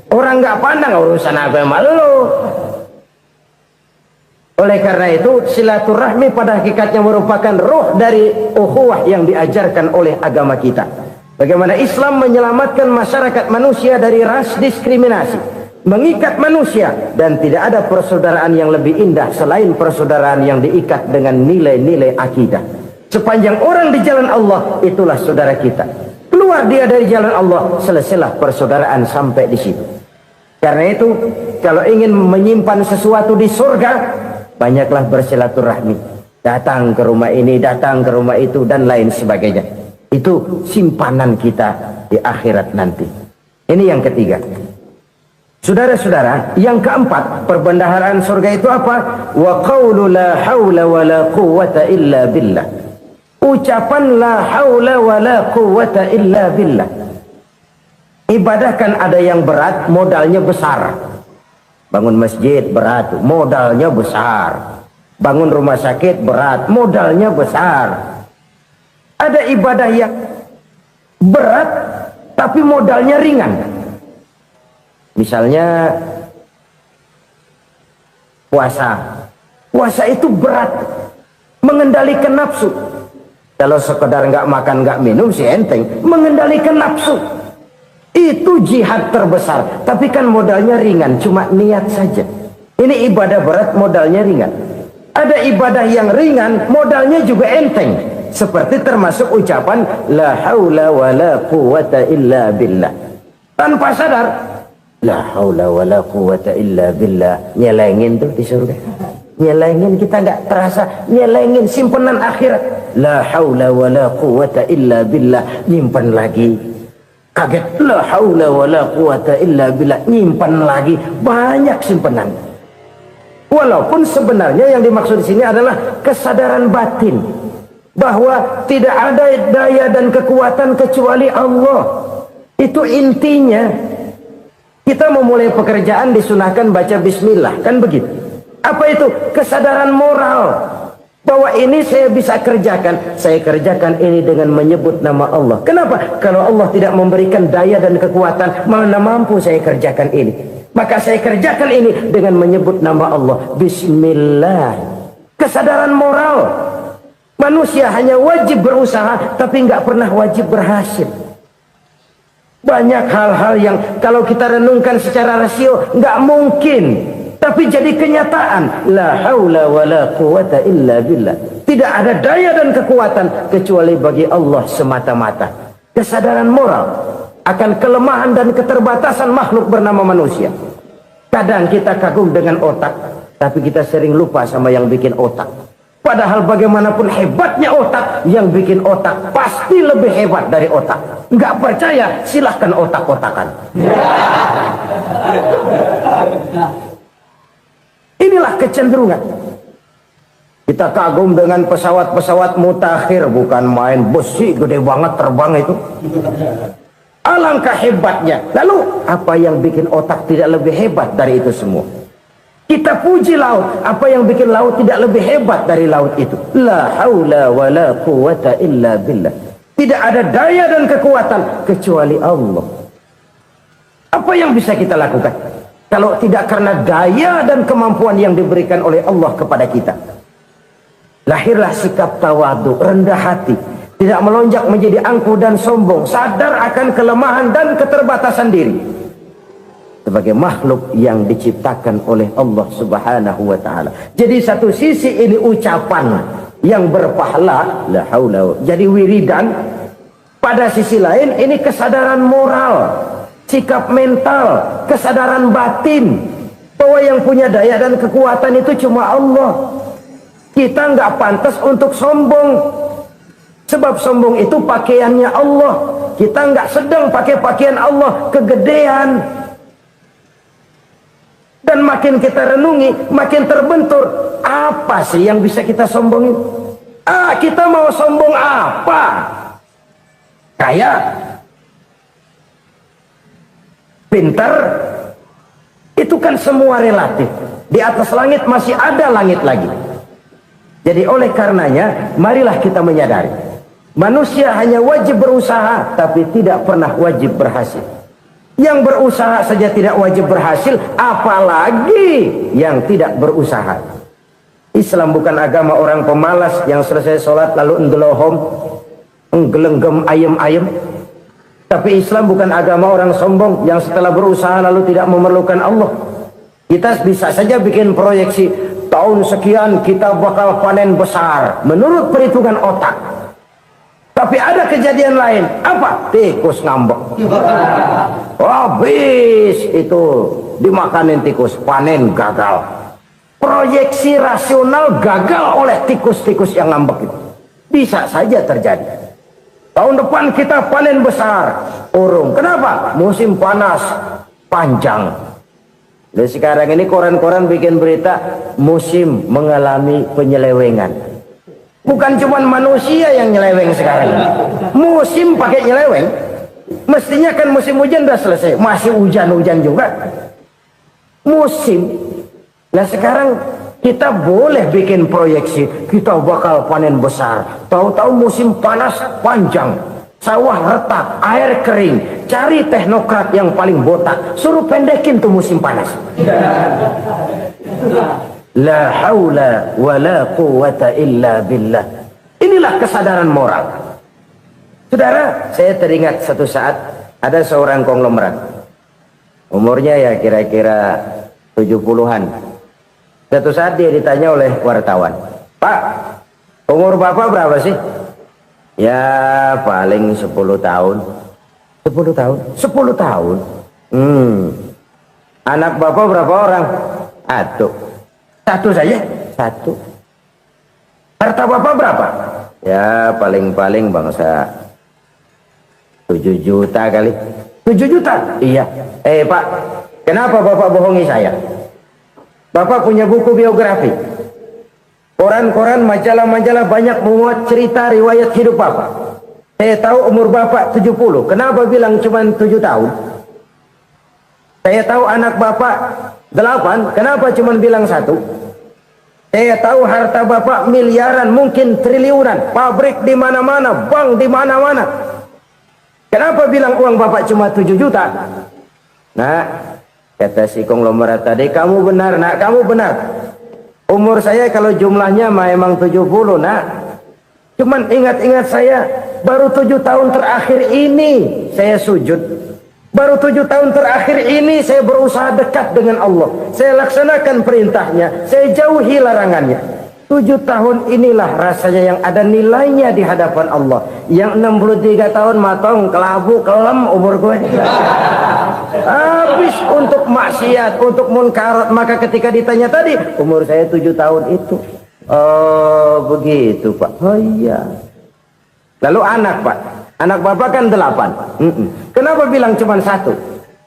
Orang nggak pandang urusan apa malu. Oleh karena itu silaturahmi pada hakikatnya merupakan roh dari ukhuwah yang diajarkan oleh agama kita. Bagaimana Islam menyelamatkan masyarakat manusia dari ras diskriminasi, mengikat manusia, dan tidak ada persaudaraan yang lebih indah selain persaudaraan yang diikat dengan nilai-nilai akidah. Sepanjang orang di jalan Allah, itulah saudara kita. Keluar dia dari jalan Allah, selesailah persaudaraan sampai di situ. Karena itu kalau ingin menyimpan sesuatu di surga, banyaklah bersilaturahmi. Datang ke rumah ini, datang ke rumah itu, dan lain sebagainya. Itu simpanan kita di akhirat nanti. Ini yang ketiga. Saudara-saudara, yang keempat, perbendaharaan surga itu apa? Wa qawlu la hawla wa la quwwata illa billah. Ucapan la hawla wa la quwwata illa billah. Ibadah kan ada yang berat, modalnya besar. Bangun masjid berat, modalnya besar. Bangun rumah sakit berat, modalnya besar. Ada ibadah yang berat tapi modalnya ringan. Misalnya puasa. Puasa itu berat, mengendalikan nafsu. Kalau sekedar nggak makan nggak minum sih enteng, mengendalikan nafsu. Itu jihad terbesar, tapi kan modalnya ringan, cuma niat saja. Ini ibadah berat, modalnya ringan. Ada ibadah yang ringan, modalnya juga enteng. Seperti termasuk ucapan la haula wa la quwwata illa billah. tanpa sadar. La haula wala quwata illa billah. Nyelengin tuh di surga. Nyelengin, kita nggak terasa. Nyelengin simpenan akhirat. La haula wala quwata illa billah. Nyimpan lagi. Kaget. La haula wala quwata illa billah. Nyimpan lagi. Banyak simpenan. Walaupun sebenarnya yang dimaksud di sini adalah kesadaran batin. Bahwa tidak ada daya dan kekuatan kecuali Allah. Itu intinya. Kita memulai pekerjaan disunahkan baca bismillah, kan begitu? Apa itu? Kesadaran moral bahwa ini saya bisa kerjakan. Saya kerjakan ini dengan menyebut nama Allah. Kenapa? Kalau Allah tidak memberikan daya dan kekuatan, mana mampu saya kerjakan ini. Maka saya kerjakan ini dengan menyebut nama Allah. Bismillah. Kesadaran moral. Manusia hanya wajib berusaha, tapi nggak pernah wajib berhasil. Banyak hal-hal yang kalau kita renungkan secara rasio nggak mungkin, tapi jadi kenyataan. La haula wala quwata illa billah. Tidak ada daya dan kekuatan kecuali bagi Allah semata-mata. Kesadaran moral akan kelemahan dan keterbatasan makhluk bernama manusia. Kadang kita kagum dengan otak, tapi kita sering lupa sama yang bikin otak. Padahal bagaimanapun hebatnya otak, yang bikin otak pasti lebih hebat dari otak. Nggak percaya, silahkan otak-otakan. Inilah kecenderungan. Kita kagum dengan pesawat-pesawat mutakhir, bukan main besi gede banget terbang itu. Alangkah hebatnya. Lalu apa yang bikin otak tidak lebih hebat dari itu semua? Kita puji laut, apa yang bikin laut tidak lebih hebat dari laut itu? La haula wala quwata illa billah. Tidak ada daya dan kekuatan kecuali Allah. Apa yang bisa kita lakukan kalau tidak karena daya dan kemampuan yang diberikan oleh Allah kepada kita? Lahirlah sikap tawadu, rendah hati, tidak melonjak menjadi angkuh dan sombong, sadar akan kelemahan dan keterbatasan diri. Sebagai makhluk yang diciptakan oleh Allah Subhanahu wa ta'ala. Jadi satu sisi ini ucapan yang berpahala, la haula, jadi wiridan. Pada sisi lain ini kesadaran moral, sikap mental, kesadaran batin bahwa yang punya daya dan kekuatan itu cuma Allah. Kita nggak pantas untuk sombong, sebab sombong itu pakaiannya Allah. Kita nggak sedang pakai pakaian Allah, kegedean. Dan makin kita renungi, makin terbentur. Apa sih yang bisa kita sombongin? Kita mau sombong apa? Kaya? Pintar? Itu kan semua relatif. Di atas langit masih ada langit lagi. Jadi oleh karenanya, marilah kita menyadari. Manusia hanya wajib berusaha, tapi tidak pernah wajib berhasil. Yang berusaha saja tidak wajib berhasil, apalagi yang tidak berusaha. Islam bukan agama orang pemalas yang selesai sholat lalu enggelohom, enggelenggem ayem-ayem. Tapi Islam bukan agama orang sombong yang setelah berusaha lalu tidak memerlukan Allah. Kita bisa saja bikin proyeksi, tahun sekian kita bakal panen besar menurut perhitungan otak. Tapi ada kejadian lain. Apa? Tikus ngambek. Habis itu dimakanin tikus, panen gagal. Proyeksi rasional gagal oleh tikus-tikus yang ngambek itu. Bisa saja terjadi. Tahun depan kita panen besar, urung. Kenapa? Musim panas panjang. Dan sekarang ini koran-koran bikin berita musim mengalami penyelewengan. Bukan cuma manusia yang nyeleweng sekarang. Musim pakai nyeleweng. Mestinya kan musim hujan udah selesai, masih hujan-hujan juga. Musim. Nah sekarang kita boleh bikin proyeksi, kita bakal panen besar. Tahu-tahu musim panas panjang, sawah retak, air kering. Cari teknokrat yang paling botak, suruh pendekin tuh musim panas. La haula wala quwata illa billah. Inilah kesadaran moral. Saudara, saya teringat satu saat ada seorang konglomerat. Umurnya ya kira-kira 70-an. Satu saat dia ditanya oleh wartawan, "Pak, umur Bapak berapa sih?" "Ya paling 10 tahun." 10 tahun. 10 tahun. Anak bapak berapa orang? Satu saja. Satu. Harta bapak berapa? Ya paling-paling bangsa 7 juta kali. 7 juta? Iya. Pak, kenapa bapak bohongi saya? Bapak punya buku biografi. Koran-koran, majalah-majalah banyak memuat cerita riwayat hidup bapak. Saya tahu umur bapak 70. Kenapa bilang cuma 7 tahun? Saya tahu anak bapak 8. Kenapa cuma bilang 1? Saya tahu harta bapak miliaran, mungkin triliunan. Pabrik di mana-mana, bank di mana-mana. Kenapa bilang uang bapak cuma 7 juta? Nah, kata si konglomerat tadi, kamu benar nak, kamu benar. Umur saya kalau jumlahnya memang 70 nak. Cuman ingat-ingat saya, baru 7 tahun terakhir ini saya sujud. Baru 7 tahun terakhir ini saya berusaha dekat dengan Allah. Saya laksanakan perintahnya, saya jauhi larangannya. 7 tahun inilah rasanya yang ada nilainya di hadapan Allah. Yang 63 tahun matong, kelabu, kelem umur gue. Habis untuk maksiat, untuk munkarat. Maka ketika ditanya tadi, umur saya 7 tahun itu. Oh begitu Pak. Oh iya. Lalu anak Pak. Anak bapak kan 8. Kenapa bilang cuma 1?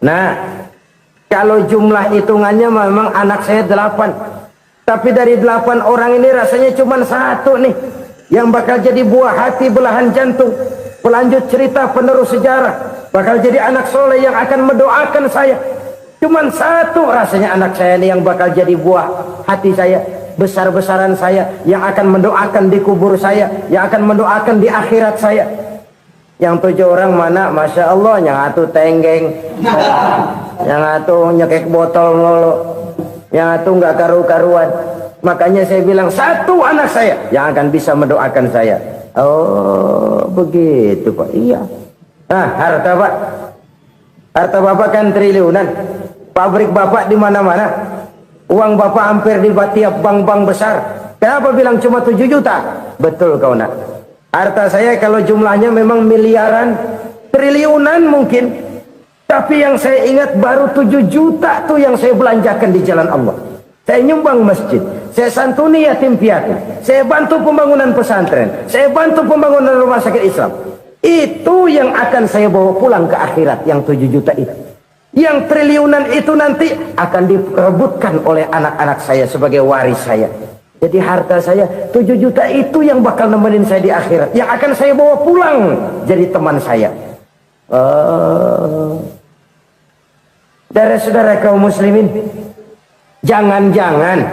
Nah, kalau jumlah hitungannya memang anak saya 8. Tapi dari 8 orang ini rasanya cuma 1 nih. Yang bakal jadi buah hati, belahan jantung. Pelanjut cerita, penerus sejarah. Bakal jadi anak soleh yang akan mendoakan saya. Cuma 1 rasanya anak saya ini yang bakal jadi buah hati saya. Besar-besaran saya. Yang akan mendoakan di kubur saya. Yang akan mendoakan di akhirat saya. Yang 7 orang mana? Masya Allah, yang atu tenggeng, yang atu nyekek botol mulu, yang atu nggak karu-karuan. Makanya saya bilang 1 anak saya yang akan bisa mendoakan saya. Oh begitu Pak. Iya. Nah harta Pak, harta bapak kan triliunan. Pabrik bapak di mana-mana. Uang bapak hampir di tiap bank-bank besar. Kenapa bilang cuma 7 juta? Betul kau nak. Harta saya kalau jumlahnya memang miliaran, triliunan mungkin. Tapi yang saya ingat baru 7 juta tuh yang saya belanjakan di jalan Allah. Saya nyumbang masjid, saya santuni yatim piatu, saya bantu pembangunan pesantren, saya bantu pembangunan rumah sakit Islam. Itu yang akan saya bawa pulang ke akhirat, yang 7 juta itu. Yang triliunan itu nanti akan diperebutkan oleh anak-anak saya sebagai waris saya. Jadi harta saya 7 juta itu yang bakal nemenin saya di akhirat. Yang akan saya bawa pulang jadi teman saya. Saudara-saudara kaum muslimin, jangan-jangan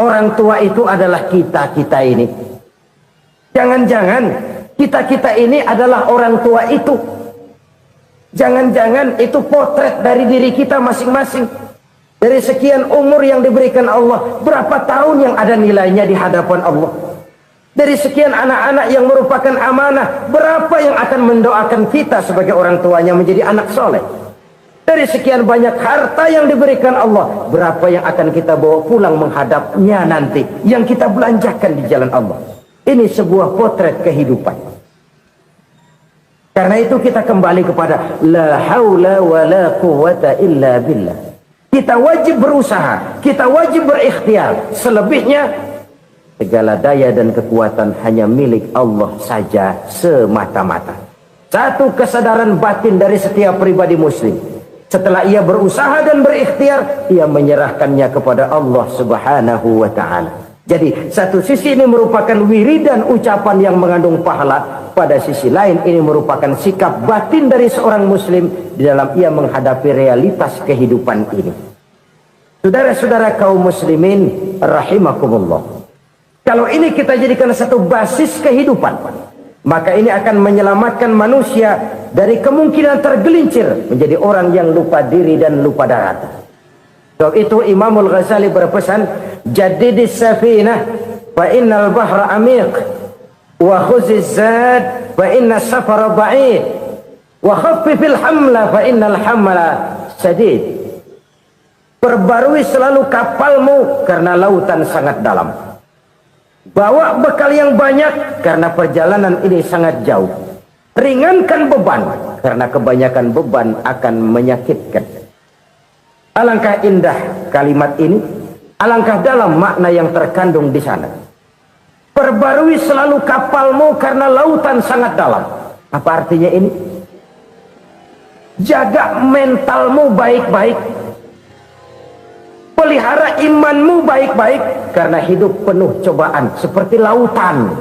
orang tua itu adalah kita-kita ini. Jangan-jangan kita-kita ini adalah orang tua itu. Jangan-jangan itu potret dari diri kita masing-masing. Dari sekian umur yang diberikan Allah, berapa tahun yang ada nilainya di hadapan Allah? Dari sekian anak-anak yang merupakan amanah, berapa yang akan mendoakan kita sebagai orang tuanya menjadi anak soleh? Dari sekian banyak harta yang diberikan Allah, berapa yang akan kita bawa pulang menghadapnya nanti, yang kita belanjakan di jalan Allah? Ini sebuah potret kehidupan. Karena itu kita kembali kepada la haula wa la quwwata illa billah. Kita wajib berusaha, kita wajib berikhtiar. Selebihnya, segala daya dan kekuatan hanya milik Allah saja semata-mata. Satu kesadaran batin dari setiap pribadi muslim. Setelah ia berusaha dan berikhtiar, ia menyerahkannya kepada Allah Subhanahu wa ta'ala. Jadi, satu sisi ini merupakan wiridan ucapan yang mengandung pahala. Pada sisi lain, ini merupakan sikap batin dari seorang muslim di dalam ia menghadapi realitas kehidupan ini. Saudara-saudara kaum muslimin rahimakumullah. Kalau ini kita jadikan satu basis kehidupan, maka ini akan menyelamatkan manusia dari kemungkinan tergelincir menjadi orang yang lupa diri dan lupa darat. Sebab itu Imamul Ghazali berpesan, jadidis safinah fa innal bahra amiq, wa khuziz zad fa inna safara ba'id, wa khaffifil hamla fa innal hamla sadid. Perbarui selalu kapalmu karena lautan sangat dalam. Bawa bekal yang banyak karena perjalanan ini sangat jauh. Ringankan beban, karena kebanyakan beban akan menyakitkan. Alangkah indah kalimat ini, alangkah dalam makna yang terkandung di sana. Perbarui selalu kapalmu karena lautan sangat dalam. Apa artinya ini? Jaga mentalmu baik-baik, pelihara imanmu baik-baik, karena hidup penuh cobaan seperti lautan.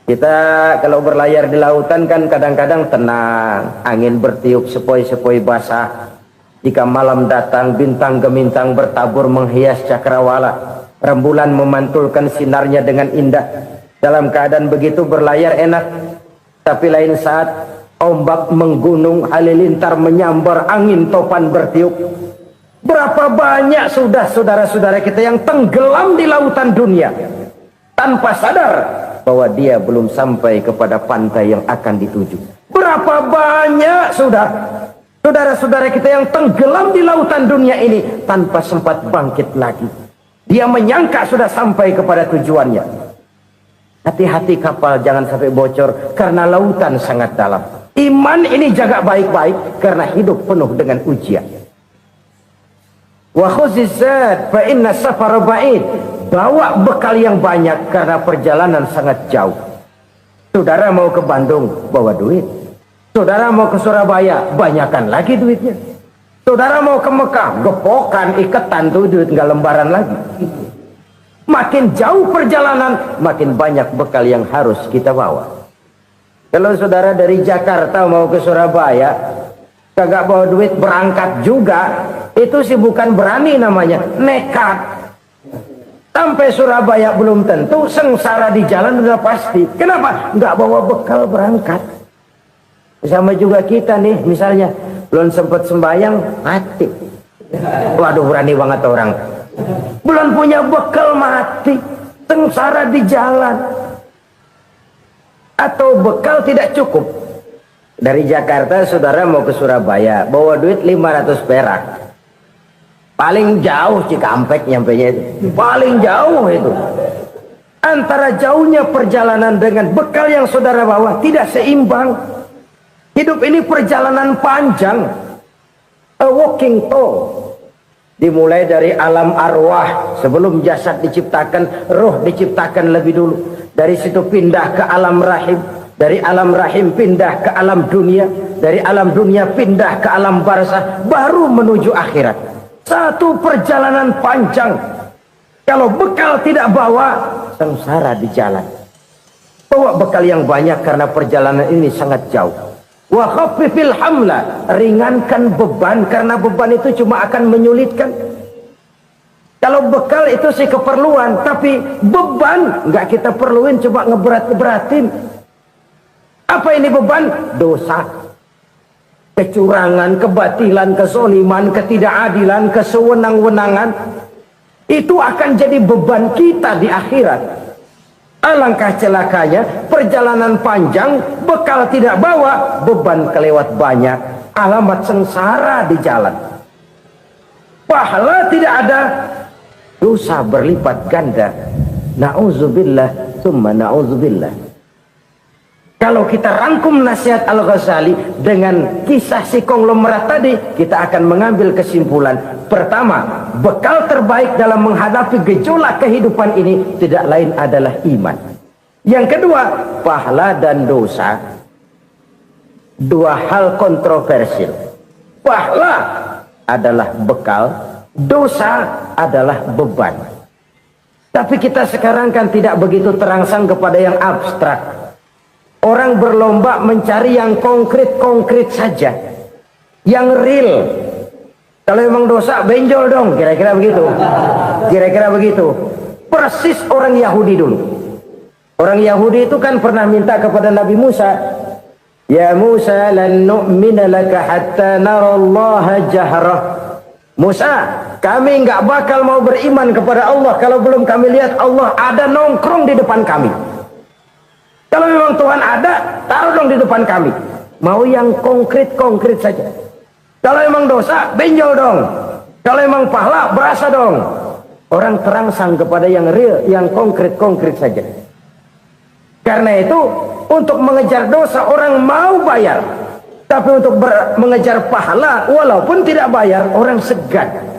Kita kalau berlayar di lautan kan kadang-kadang tenang, angin bertiup sepoi-sepoi basah. Jika malam datang, bintang gemintang bertabur menghias cakrawala, rembulan memantulkan sinarnya dengan indah. Dalam keadaan begitu berlayar enak, tapi lain saat ombak menggunung, halilintar menyambar, angin topan bertiup. Berapa banyak sudah saudara-saudara kita yang tenggelam di lautan dunia tanpa sadar bahwa dia belum sampai kepada pantai yang akan dituju. Berapa banyak sudah saudara-saudara kita yang tenggelam di lautan dunia ini tanpa sempat bangkit lagi. Dia menyangka sudah sampai kepada tujuannya. Hati-hati kapal jangan sampai bocor karena lautan sangat dalam. Iman ini jaga baik-baik karena hidup penuh dengan ujian. Wa khuzizat fa inna safara ba'id. Bawa bekal yang banyak karena perjalanan sangat jauh. Saudara mau ke Bandung, bawa duit. Saudara mau ke Surabaya, banyakkan lagi duitnya. Saudara mau ke Mekah, gepokan, iketan tuh duit nggak lembaran lagi. Makin jauh perjalanan, makin banyak bekal yang harus kita bawa. Kalau saudara dari Jakarta mau ke Surabaya, kagak bawa duit berangkat juga, itu sih bukan berani namanya, nekat. Sampai Surabaya belum tentu, sengsara di jalan udah pasti. Kenapa? Nggak bawa bekal berangkat. Sama juga kita nih, misalnya belum sempat sembahyang, mati. Waduh, berani banget orang. Belum punya bekal, mati. Sengsara di jalan. Atau bekal tidak cukup. Dari Jakarta saudara mau ke Surabaya, bawa duit 500 perak. Paling jauh Cikampek nyampenya itu. Paling jauh itu. Antara jauhnya perjalanan dengan bekal yang saudara bawa tidak seimbang. Hidup ini perjalanan panjang, a walking tour. Dimulai dari alam arwah, sebelum jasad diciptakan, roh diciptakan lebih dulu. Dari situ pindah ke alam rahim, dari alam rahim pindah ke alam dunia, dari alam dunia pindah ke alam barzah, baru menuju akhirat. Satu perjalanan panjang. Kalau bekal tidak bawa, sengsara di jalan. Bawa bekal yang banyak karena perjalanan ini sangat jauh. Wa khaffifil hamla, ringankan beban karena beban itu cuma akan menyulitkan. Kalau bekal itu sih keperluan, tapi beban nggak kita perluin, coba ngeberat-beratin. Apa ini beban? Dosa, kecurangan, kebatilan, kezoliman, ketidakadilan, kesewenang-wenangan. Itu akan jadi beban kita di akhirat. Alangkah celakanya, perjalanan panjang, bekal tidak bawa, beban kelewat banyak, alamat sengsara di jalan. Pahala tidak ada, dosa berlipat ganda. Na'udzubillah, summa na'udzubillah. Kalau kita rangkum nasihat Al-Ghazali dengan kisah si konglomerat tadi, kita akan mengambil kesimpulan. Pertama, bekal terbaik dalam menghadapi gejolak kehidupan ini tidak lain adalah iman. Yang kedua, pahala dan dosa. Dua hal kontroversial. Pahala adalah bekal, dosa adalah beban. Tapi kita sekarang kan tidak begitu terangsang kepada yang abstrak. Orang berlomba mencari yang konkret-konkret saja, yang real. Kalau memang dosa, benjol dong, kira-kira begitu. Kira-kira begitu. Persis orang Yahudi dulu. Orang Yahudi itu kan pernah minta kepada Nabi Musa, Ya Musa, lan nu'mina laka hatta narallaha jahrah. Musa, kami nggak bakal mau beriman kepada Allah kalau belum kami lihat Allah ada nongkrong di depan kami. Kalau memang Tuhan ada, taruh dong di depan kami. Mau yang konkret-konkret saja. Kalau memang dosa, benjol dong. Kalau memang pahala, berasa dong. Orang terangsang kepada yang real, yang konkret-konkret saja. Karena itu untuk mengejar dosa orang mau bayar, tapi untuk mengejar pahala walaupun tidak bayar orang segan.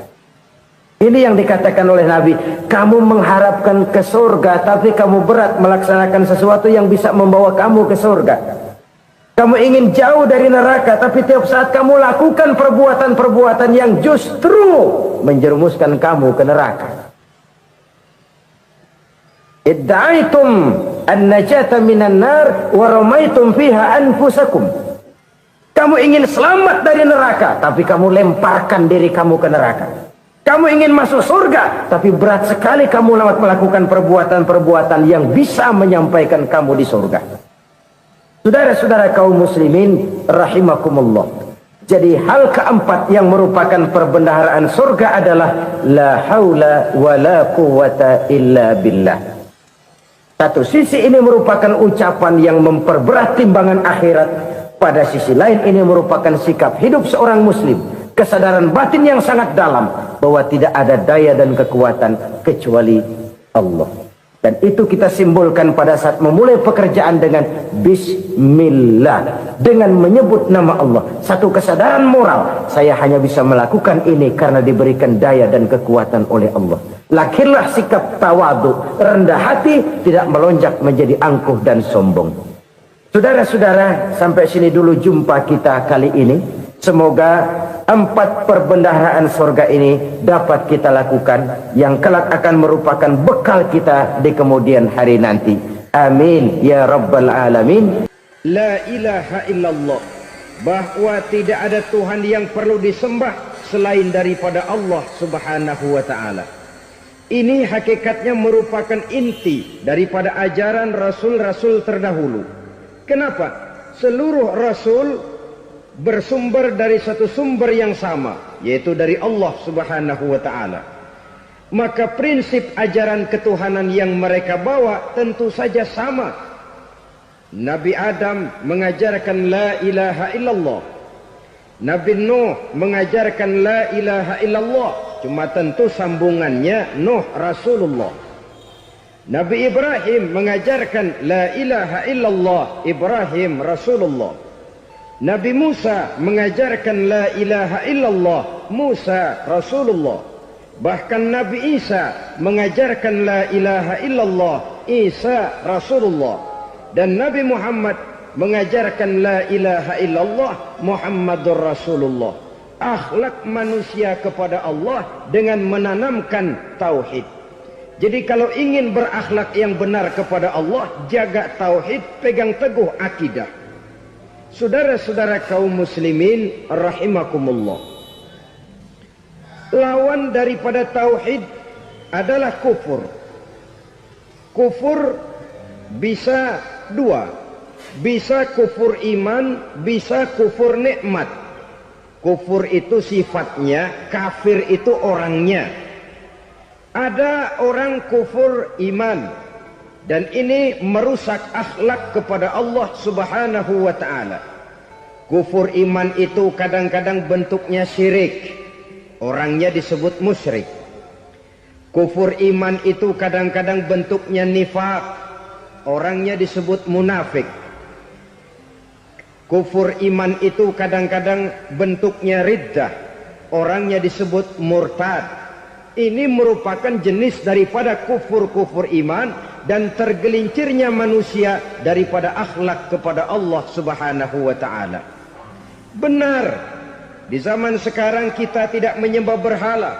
Ini yang dikatakan oleh Nabi, kamu mengharapkan ke surga tapi kamu berat melaksanakan sesuatu yang bisa membawa kamu ke surga. Kamu ingin jauh dari neraka, tapi tiap saat kamu lakukan perbuatan-perbuatan yang justru menjerumuskan kamu ke neraka. Idda'aitum an-najata minan nar wa ramaitum fiha anfusakum. Kamu ingin selamat dari neraka, tapi kamu lemparkan diri kamu ke neraka. Kamu ingin masuk surga, tapi berat sekali kamu melakukan perbuatan-perbuatan yang bisa menyampaikan kamu di surga. Saudara-saudara kaum muslimin rahimakumullah. Jadi hal keempat yang merupakan perbendaharaan surga adalah la haula wa la quwwata illa billah. Satu sisi ini merupakan ucapan yang memperberat timbangan akhirat. Pada sisi lain ini merupakan sikap hidup seorang muslim. Kesadaran batin yang sangat dalam bahwa tidak ada daya dan kekuatan kecuali Allah. Dan itu kita simbolkan pada saat memulai pekerjaan dengan bismillah, dengan menyebut nama Allah. Satu kesadaran moral, saya hanya bisa melakukan ini karena diberikan daya dan kekuatan oleh Allah. Lahirlah sikap tawadu, rendah hati, tidak melonjak menjadi angkuh dan sombong. Saudara-saudara, sampai sini dulu jumpa kita kali ini. Semoga 4 perbendaharaan surga ini dapat kita lakukan, yang kelak akan merupakan bekal kita di kemudian hari nanti. Amin ya rabbal alamin. La ilaha illallah, bahwa tidak ada Tuhan yang perlu disembah selain daripada Allah subhanahu wa ta'ala. Ini hakikatnya merupakan inti daripada ajaran rasul-rasul terdahulu. Kenapa? Seluruh rasul bersumber dari satu sumber yang sama, yaitu dari Allah subhanahu wa ta'ala. Maka prinsip ajaran ketuhanan yang mereka bawa tentu saja sama. Nabi Adam mengajarkan la ilaha illallah, Nabi Nuh mengajarkan la ilaha illallah, cuma tentu sambungannya Nuh Rasulullah. Nabi Ibrahim mengajarkan la ilaha illallah, Ibrahim Rasulullah. Nabi Musa mengajarkan la ilaha illallah, Musa Rasulullah. Bahkan Nabi Isa mengajarkan la ilaha illallah, Isa Rasulullah. Dan Nabi Muhammad mengajarkan la ilaha illallah, Muhammadur Rasulullah. Akhlak manusia kepada Allah dengan menanamkan tauhid. Jadi kalau ingin berakhlak yang benar kepada Allah, jaga tauhid, pegang teguh akidah. Saudara-saudara kaum muslimin rahimakumullah. Lawan daripada tauhid adalah kufur. Kufur bisa 2. Bisa kufur iman, bisa kufur nikmat. Kufur itu sifatnya, kafir itu orangnya. Ada orang kufur iman, dan ini merusak akhlak kepada Allah subhanahu wa ta'ala. Kufur iman itu kadang-kadang bentuknya syirik, orangnya disebut musyrik. Kufur iman itu kadang-kadang bentuknya nifaq, orangnya disebut munafik. Kufur iman itu kadang-kadang bentuknya riddah, orangnya disebut murtad. Ini merupakan jenis daripada kufur-kufur iman dan tergelincirnya manusia daripada akhlak kepada Allah subhanahu wa ta'ala. Benar, di zaman sekarang kita tidak menyembah berhala.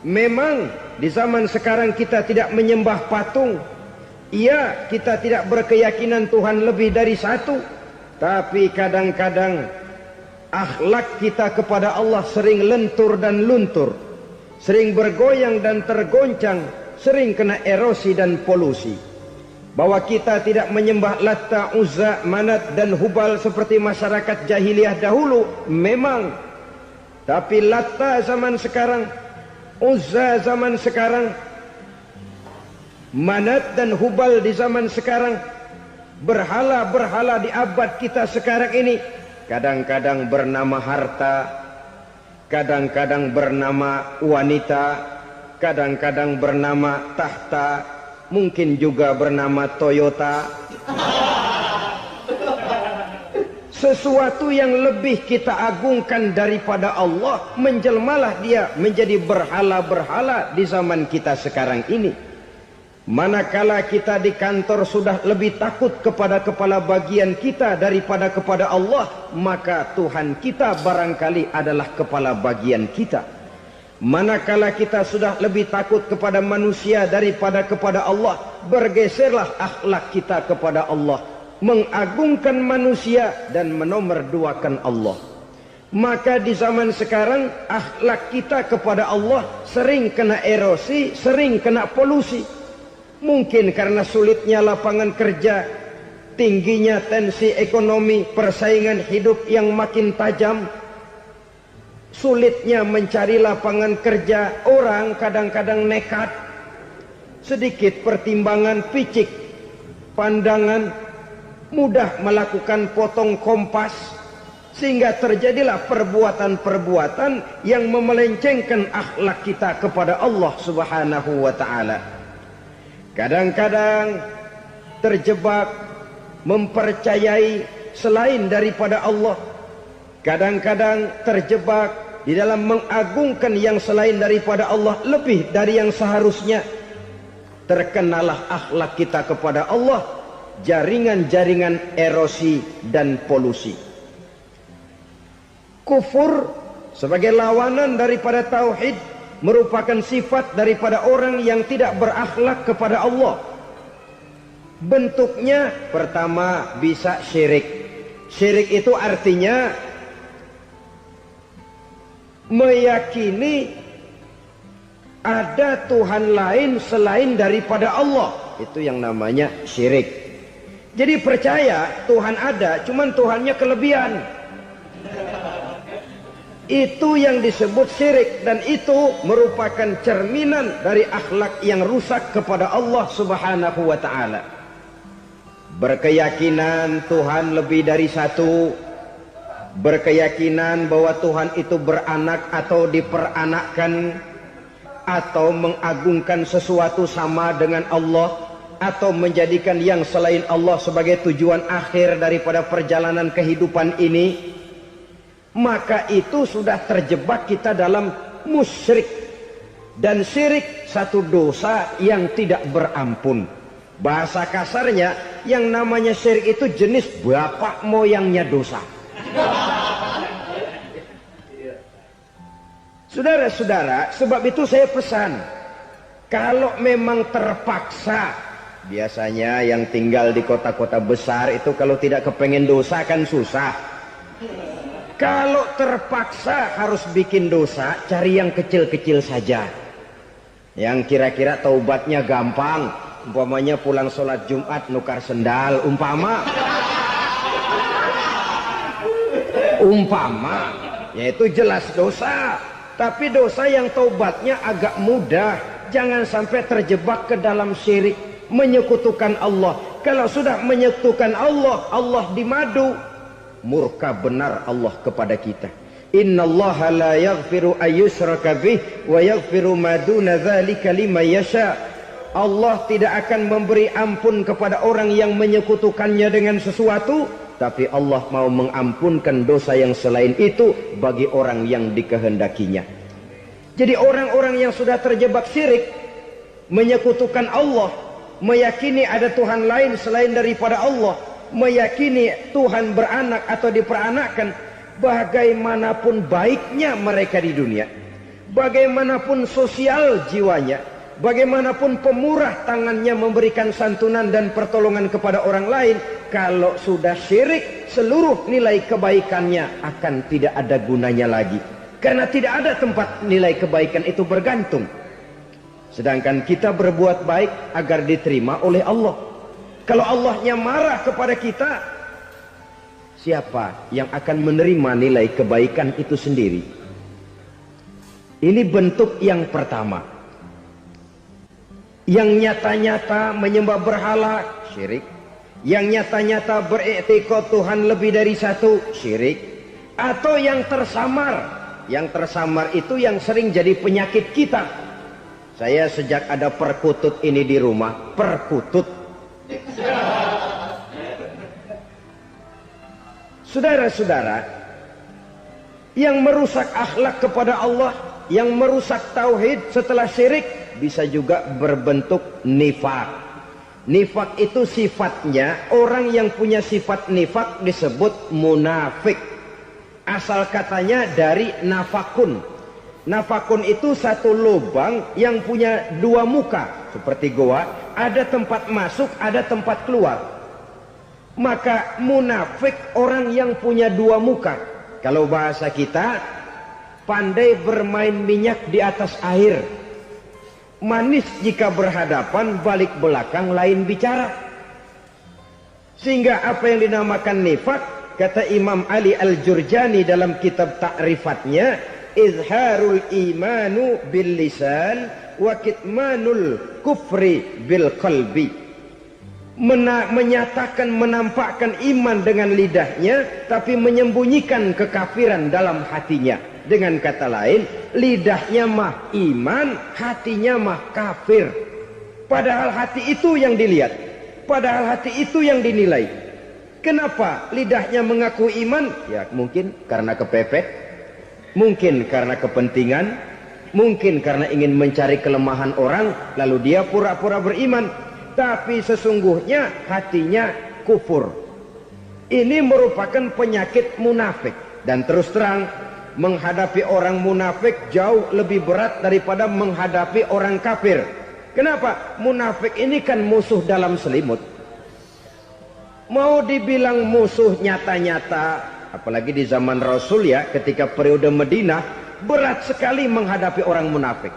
Memang di zaman sekarang kita tidak menyembah patung. Iya, kita tidak berkeyakinan Tuhan lebih dari satu. Tapi kadang-kadang akhlak kita kepada Allah sering lentur dan luntur, sering bergoyang dan tergoncang, sering kena erosi dan polusi. Bahwa kita tidak menyembah Latta, Uzza, Manat dan Hubal seperti masyarakat jahiliyah dahulu, memang. Tapi Latta zaman sekarang, Uzza zaman sekarang, Manat dan Hubal di zaman sekarang, berhala-berhala di abad kita sekarang ini, kadang-kadang bernama harta, kadang-kadang bernama wanita, kadang-kadang bernama tahta, mungkin juga bernama Toyota. Sesuatu yang lebih kita agungkan daripada Allah, menjelmalah dia menjadi berhala-berhala di zaman kita sekarang ini. Manakala kita di kantor sudah lebih takut kepada kepala bagian kita daripada kepada Allah, maka Tuhan kita barangkali adalah kepala bagian kita. Manakala kita sudah lebih takut kepada manusia daripada kepada Allah, bergeserlah akhlak kita kepada Allah, mengagungkan manusia dan menomorduakan Allah. Maka di zaman sekarang akhlak kita kepada Allah sering kena erosi, sering kena polusi. Mungkin karena sulitnya lapangan kerja, tingginya tensi ekonomi, persaingan hidup yang makin tajam, sulitnya mencari lapangan kerja, orang kadang-kadang nekat, sedikit pertimbangan, picik pandangan, mudah melakukan potong kompas, sehingga terjadilah perbuatan-perbuatan yang memelencengkan akhlak kita kepada Allah Subhanahu wa ta'ala. Kadang-kadang terjebak mempercayai selain daripada Allah, kadang-kadang terjebak di dalam mengagungkan yang selain daripada Allah lebih dari yang seharusnya. Terkenalah akhlak kita kepada Allah jaringan-jaringan erosi dan polusi. Kufur sebagai lawanan daripada tauhid merupakan sifat daripada orang yang tidak berakhlak kepada Allah. Bentuknya pertama bisa syirik. Syirik itu artinya meyakini ada Tuhan lain selain daripada Allah. Itu yang namanya syirik. Jadi percaya Tuhan ada, cuman Tuhannya kelebihan. Itu yang disebut syirik, dan itu merupakan cerminan dari akhlak yang rusak kepada Allah Subhanahu wa ta'ala. Berkeyakinan Tuhan lebih dari satu, berkeyakinan bahwa Tuhan itu beranak atau diperanakkan, atau mengagungkan sesuatu sama dengan Allah, atau menjadikan yang selain Allah sebagai tujuan akhir daripada perjalanan kehidupan ini, maka itu sudah terjebak kita dalam musyrik. Dan syirik satu dosa yang tidak berampun. Bahasa kasarnya, yang namanya syirik itu jenis bapak moyangnya dosa. Saudara-saudara, sebab itu saya pesan, kalau memang terpaksa, biasanya yang tinggal di kota-kota besar itu kalau tidak kepengen dosa kan susah. Kalau terpaksa harus bikin dosa, cari yang kecil-kecil saja, yang kira-kira taubatnya gampang. Umpamanya pulang sholat Jumat nukar sendal, umpama, yaitu jelas dosa. Tapi dosa yang taubatnya agak mudah. Jangan sampai terjebak ke dalam syirik, menyekutukan Allah. Kalau sudah menyekutukan Allah, Allah dimadu, murka benar Allah kepada kita. Innallaha la yaghfiru ayyushraka bih wa yaghfiru ma duna dzalika liman yasha. Allah tidak akan memberi ampun kepada orang yang menyekutukannya dengan sesuatu, tapi Allah mau mengampunkan dosa yang selain itu bagi orang yang dikehendakinya. Jadi orang-orang yang sudah terjebak syirik, menyekutukan Allah, meyakini ada Tuhan lain selain daripada Allah, meyakini Tuhan beranak atau diperanakkan, bagaimanapun baiknya mereka di dunia, bagaimanapun sosial jiwanya, bagaimanapun pemurah tangannya memberikan santunan dan pertolongan kepada orang lain, kalau sudah syirik, seluruh nilai kebaikannya akan tidak ada gunanya lagi, karena tidak ada tempat nilai kebaikan itu bergantung. Sedangkan kita berbuat baik agar diterima oleh Allah. Kalau Allahnya marah kepada kita, siapa yang akan menerima nilai kebaikan itu sendiri? Ini bentuk yang pertama. Yang nyata-nyata menyembah berhala, syirik. Yang nyata-nyata beriktikad Tuhan lebih dari satu, syirik. Atau yang tersamar. Yang tersamar itu yang sering jadi penyakit kita. Saya sejak ada perkutut ini di rumah, perkutut. Saudara-saudara, yang merusak akhlak kepada Allah, yang merusak tauhid setelah syirik, bisa juga berbentuk nifak. Nifak itu sifatnya, orang yang punya sifat nifak disebut munafik. Asal katanya dari nafakun. Nafakun itu satu lubang yang punya dua muka, seperti goa, ada tempat masuk, ada tempat keluar. Maka munafik orang yang punya dua muka. Kalau bahasa kita, pandai bermain minyak di atas air. Manis jika berhadapan, balik belakang lain bicara. Sehingga apa yang dinamakan nifak, kata Imam Ali Al-Jurjani dalam kitab ta'rifatnya, izharul imanu bil lisan wa kitmanul kufri bil qalbi. Menyatakan, menampakkan iman dengan lidahnya, tapi menyembunyikan kekafiran dalam hatinya. Dengan kata lain, lidahnya mah iman, hatinya mah kafir. Padahal hati itu yang dilihat, padahal hati itu yang dinilai. Kenapa lidahnya mengaku iman? Ya mungkin karena kepepet, mungkin karena kepentingan, mungkin karena ingin mencari kelemahan orang, lalu dia pura-pura beriman. Tapi sesungguhnya hatinya kufur. Ini merupakan penyakit munafik. Dan terus terang, menghadapi orang munafik jauh lebih berat daripada menghadapi orang kafir. Kenapa? Munafik ini kan musuh dalam selimut. Mau dibilang musuh nyata-nyata, apalagi di zaman Rasul ya, ketika periode Madinah, berat sekali menghadapi orang munafik.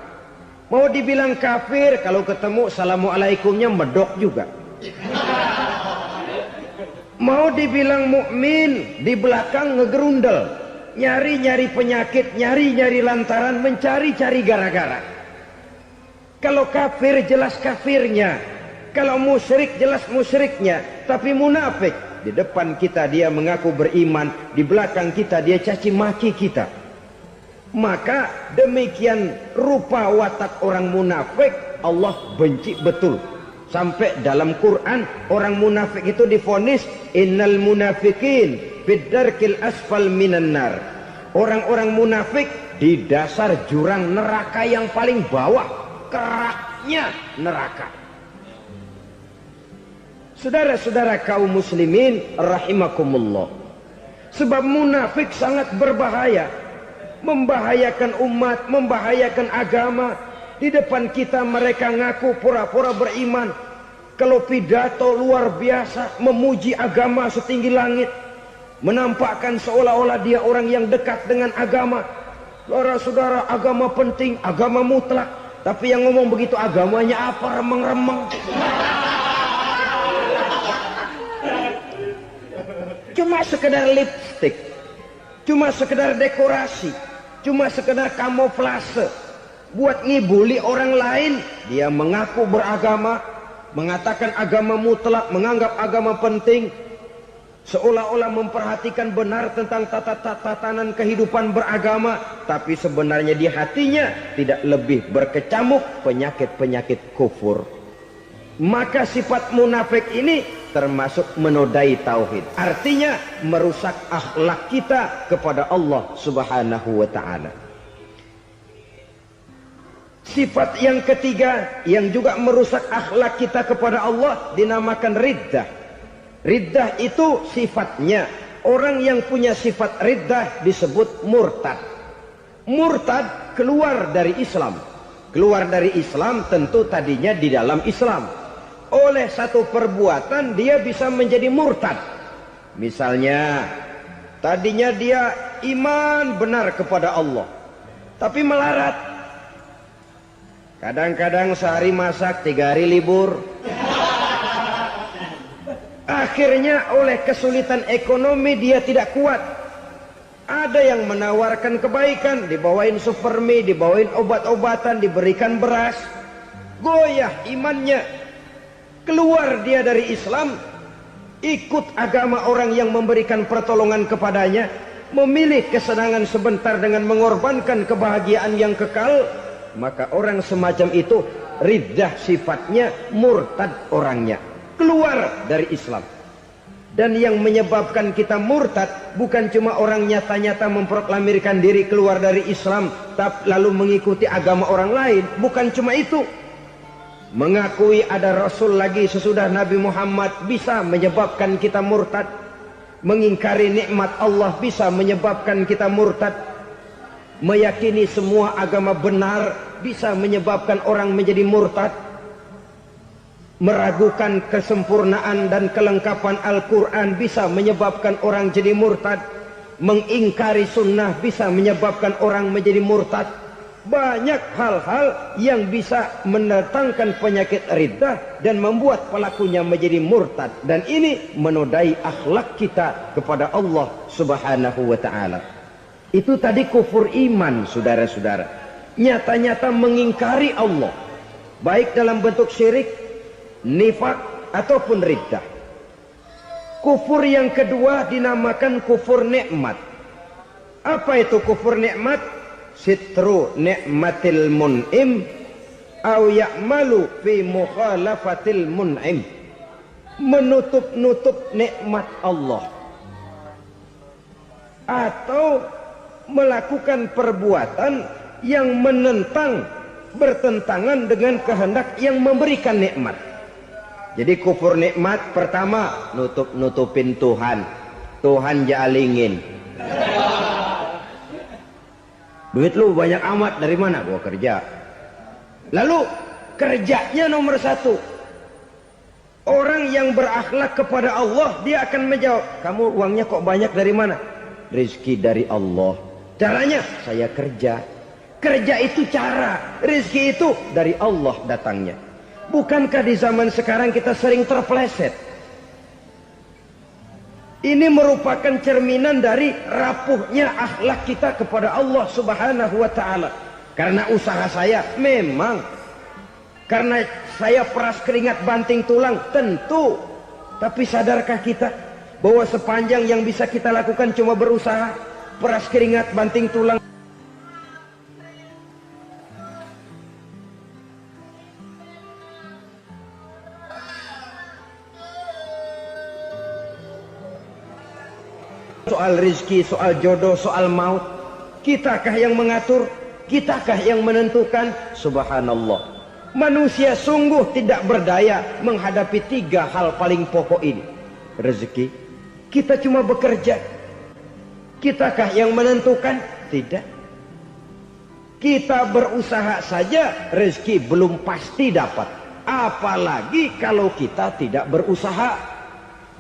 Mau dibilang kafir, kalau ketemu assalamualaikumnya medok juga. Mau dibilang mukmin, di belakang ngegerundel, nyari-nyari penyakit, nyari-nyari lantaran, mencari-cari gara-gara. Kalau kafir jelas kafirnya, kalau musyrik jelas musyriknya. Tapi munafik, di depan kita dia mengaku beriman, di belakang kita dia caci maki kita. Maka demikian rupa watak orang munafik, Allah benci betul. Sampai dalam Quran orang munafik itu divonis innal munafikin fid darkil asfal minan nar. Orang-orang munafik di dasar jurang neraka yang paling bawah, keraknya neraka. Saudara-saudara kaum muslimin rahimakumullah. Sebab munafik sangat berbahaya. Membahayakan umat, membahayakan agama. Di depan kita mereka ngaku pura-pura beriman. Kalau pidato luar biasa, memuji agama setinggi langit, menampakkan seolah-olah dia orang yang dekat dengan agama. Saudara-saudara, agama penting, agama mutlak. Tapi yang ngomong begitu agamanya apa? Remeng-remeng. Cuma sekedar lipstick, cuma sekedar dekorasi, cuma sekedar kamuflase buat ngibuli orang lain. Dia mengaku beragama, mengatakan agama mutlak, menganggap agama penting, seolah-olah memperhatikan benar tentang tatanan kehidupan beragama, tapi sebenarnya di hatinya tidak lebih berkecamuk penyakit-penyakit kufur. Maka sifat munafik ini termasuk menodai tauhid, artinya merusak akhlak kita kepada Allah Subhanahu wa ta'ala. Sifat yang ketiga yang juga merusak akhlak kita kepada Allah dinamakan riddah. Riddah itu sifatnya, orang yang punya sifat riddah disebut murtad. Murtad keluar dari Islam. Keluar dari Islam tentu tadinya di dalam Islam. Oleh satu perbuatan dia bisa menjadi murtad. Misalnya tadinya dia iman benar kepada Allah, tapi melarat. Kadang-kadang sehari masak, 3 hari libur. Akhirnya oleh kesulitan ekonomi dia tidak kuat. Ada yang menawarkan kebaikan, dibawain supermi, dibawain obat-obatan, diberikan beras. Goyah imannya. Keluar dia dari Islam, ikut agama orang yang memberikan pertolongan kepadanya, memilih kesenangan sebentar dengan mengorbankan kebahagiaan yang kekal. maka orang semacam itu riddah sifatnya, murtad orangnya, keluar dari Islam. Dan yang menyebabkan kita murtad bukan cuma orang nyata-nyata memproklamirkan diri keluar dari Islam tapi lalu mengikuti agama orang lain, bukan cuma itu. Mengakui ada Rasul lagi sesudah Nabi Muhammad bisa menyebabkan kita murtad. Mengingkari nikmat Allah bisa menyebabkan kita murtad. Meyakini semua agama benar bisa menyebabkan orang menjadi murtad. Meragukan kesempurnaan dan kelengkapan Al-Quran bisa menyebabkan orang jadi murtad. Mengingkari sunnah bisa menyebabkan orang menjadi murtad. Banyak hal-hal yang bisa mendatangkan penyakit riddah dan membuat pelakunya menjadi murtad. Dan ini menodai akhlak kita kepada Allah Subhanahu wa ta'ala. Itu tadi kufur iman, saudara-saudara. Nyata-nyata mengingkari Allah, baik dalam bentuk syirik, nifak, ataupun riddah. Kufur yang kedua dinamakan kufur nikmat. Apa itu kufur nikmat? Sitru nikmatil mun'im au ya'malu fi mukhalafatil mun'im. Menutup-nutup nikmat Allah atau melakukan perbuatan yang menentang, bertentangan dengan kehendak yang memberikan nikmat. Jadi kufur nikmat pertama, nutup-nutupin Tuhan. Tuhan jalingin. Duit lu banyak amat, dari mana? Gua kerja. Lalu kerjanya nomor satu. Orang yang berakhlak kepada Allah, dia akan menjawab, kamu uangnya kok banyak, dari mana? Rizki dari Allah. Caranya, saya kerja. Kerja itu cara, rizki itu dari Allah datangnya. Bukankah di zaman sekarang kita sering terpleset? Ini merupakan cerminan dari rapuhnya akhlak kita kepada Allah Subhanahu wa ta'ala. Karena usaha saya memang, karena saya peras keringat banting tulang, tentu. Tapi sadarkah kita bahwa sepanjang yang bisa kita lakukan cuma berusaha, peras keringat banting tulang? Soal rizki, soal jodoh, soal maut, kitakah yang mengatur? Kitakah yang menentukan? Subhanallah. Manusia sungguh tidak berdaya menghadapi tiga hal paling pokok ini. Rezeki, kita cuma bekerja. Kitakah yang menentukan? Tidak. Kita berusaha saja, rezeki belum pasti dapat. Apalagi kalau kita tidak berusaha.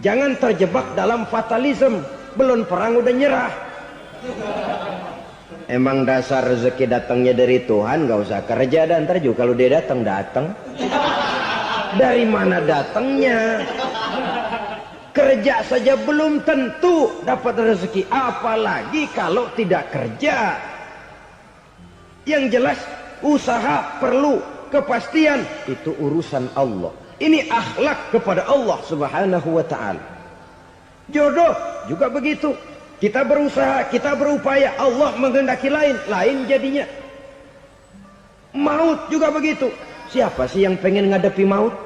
Jangan terjebak dalam fatalisme. Belum perang udah nyerah. Emang dasar rezeki datangnya dari Tuhan, gak usah kerja. Dan ntar juga kalau dia datang. Dari mana datangnya? Kerja saja belum tentu dapat rezeki, apalagi kalau tidak kerja. Yang jelas usaha perlu kepastian, itu urusan Allah. Ini akhlak kepada Allah Subhanahu wa ta'ala. Jodoh juga begitu. Kita berusaha, kita berupaya, Allah menghendaki lain jadinya. Maut juga begitu. Siapa sih yang pengen ngadepi maut?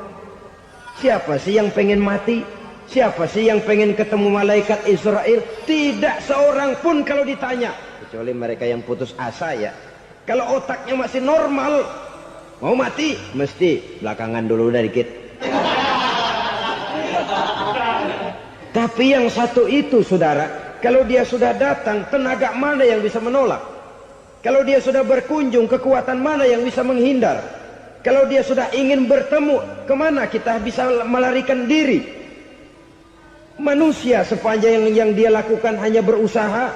Siapa sih yang pengen mati? Siapa sih yang pengen ketemu malaikat Israel? Tidak seorang pun kalau ditanya, kecuali mereka yang putus asa ya. Kalau otaknya masih normal, mau mati mesti belakangan dulu dikit. Tapi yang satu itu, saudara, kalau dia sudah datang, tenaga mana yang bisa menolak? Kalau dia sudah berkunjung, kekuatan mana yang bisa menghindar? Kalau dia sudah ingin bertemu, kemana kita bisa melarikan diri? Manusia sepanjang yang dia lakukan hanya berusaha,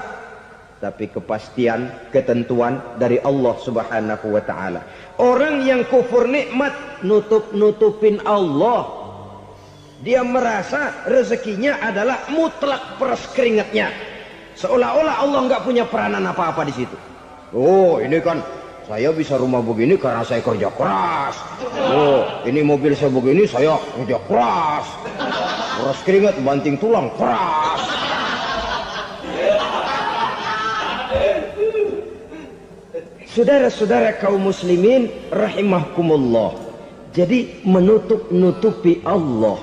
tapi kepastian, ketentuan dari Allah Subhanahu wa ta'ala. Orang yang kufur nikmat, nutupin Allah. Dia merasa rezekinya adalah mutlak peras keringatnya. Seolah-olah Allah nggak punya peranan apa-apa di situ. Oh, ini kan saya bisa rumah begini karena saya kerja keras. Oh, ini mobil saya begini, saya kerja keras. Peras keringat, banting tulang, keras. Saudara-saudara kaum muslimin rahimahkumullah. Jadi menutup-nutupi Allah.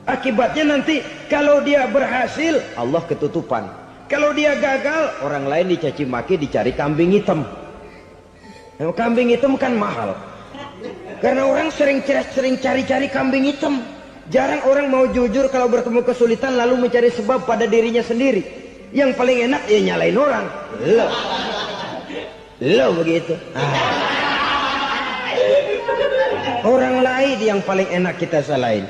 Akibatnya nanti kalau dia berhasil, Allah ketutupan. Kalau dia gagal, orang lain dicaci maki, dicari kambing hitam. Nah, kambing hitam kan mahal. Karena orang sering cari-cari kambing hitam. Jarang orang mau jujur kalau bertemu kesulitan lalu mencari sebab pada dirinya sendiri. Yang paling enak ya nyalain orang. Lo begitu. Orang lain yang paling enak kita salahin.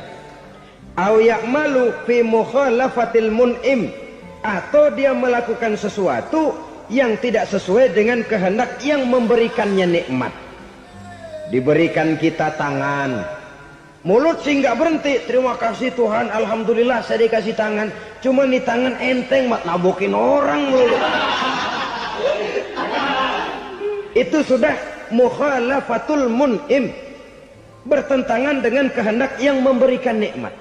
Au ya'malu fi mukhalafatil mun'im, atau dia melakukan sesuatu yang tidak sesuai dengan kehendak yang memberikannya nikmat. Diberikan kita tangan, mulut sih nggak berhenti. Terima kasih Tuhan, alhamdulillah saya dikasih tangan. Cuma nih tangan enteng mat nabokin orang mulu. Itu sudah mukhalafatul mun'im, bertentangan dengan kehendak yang memberikan nikmat.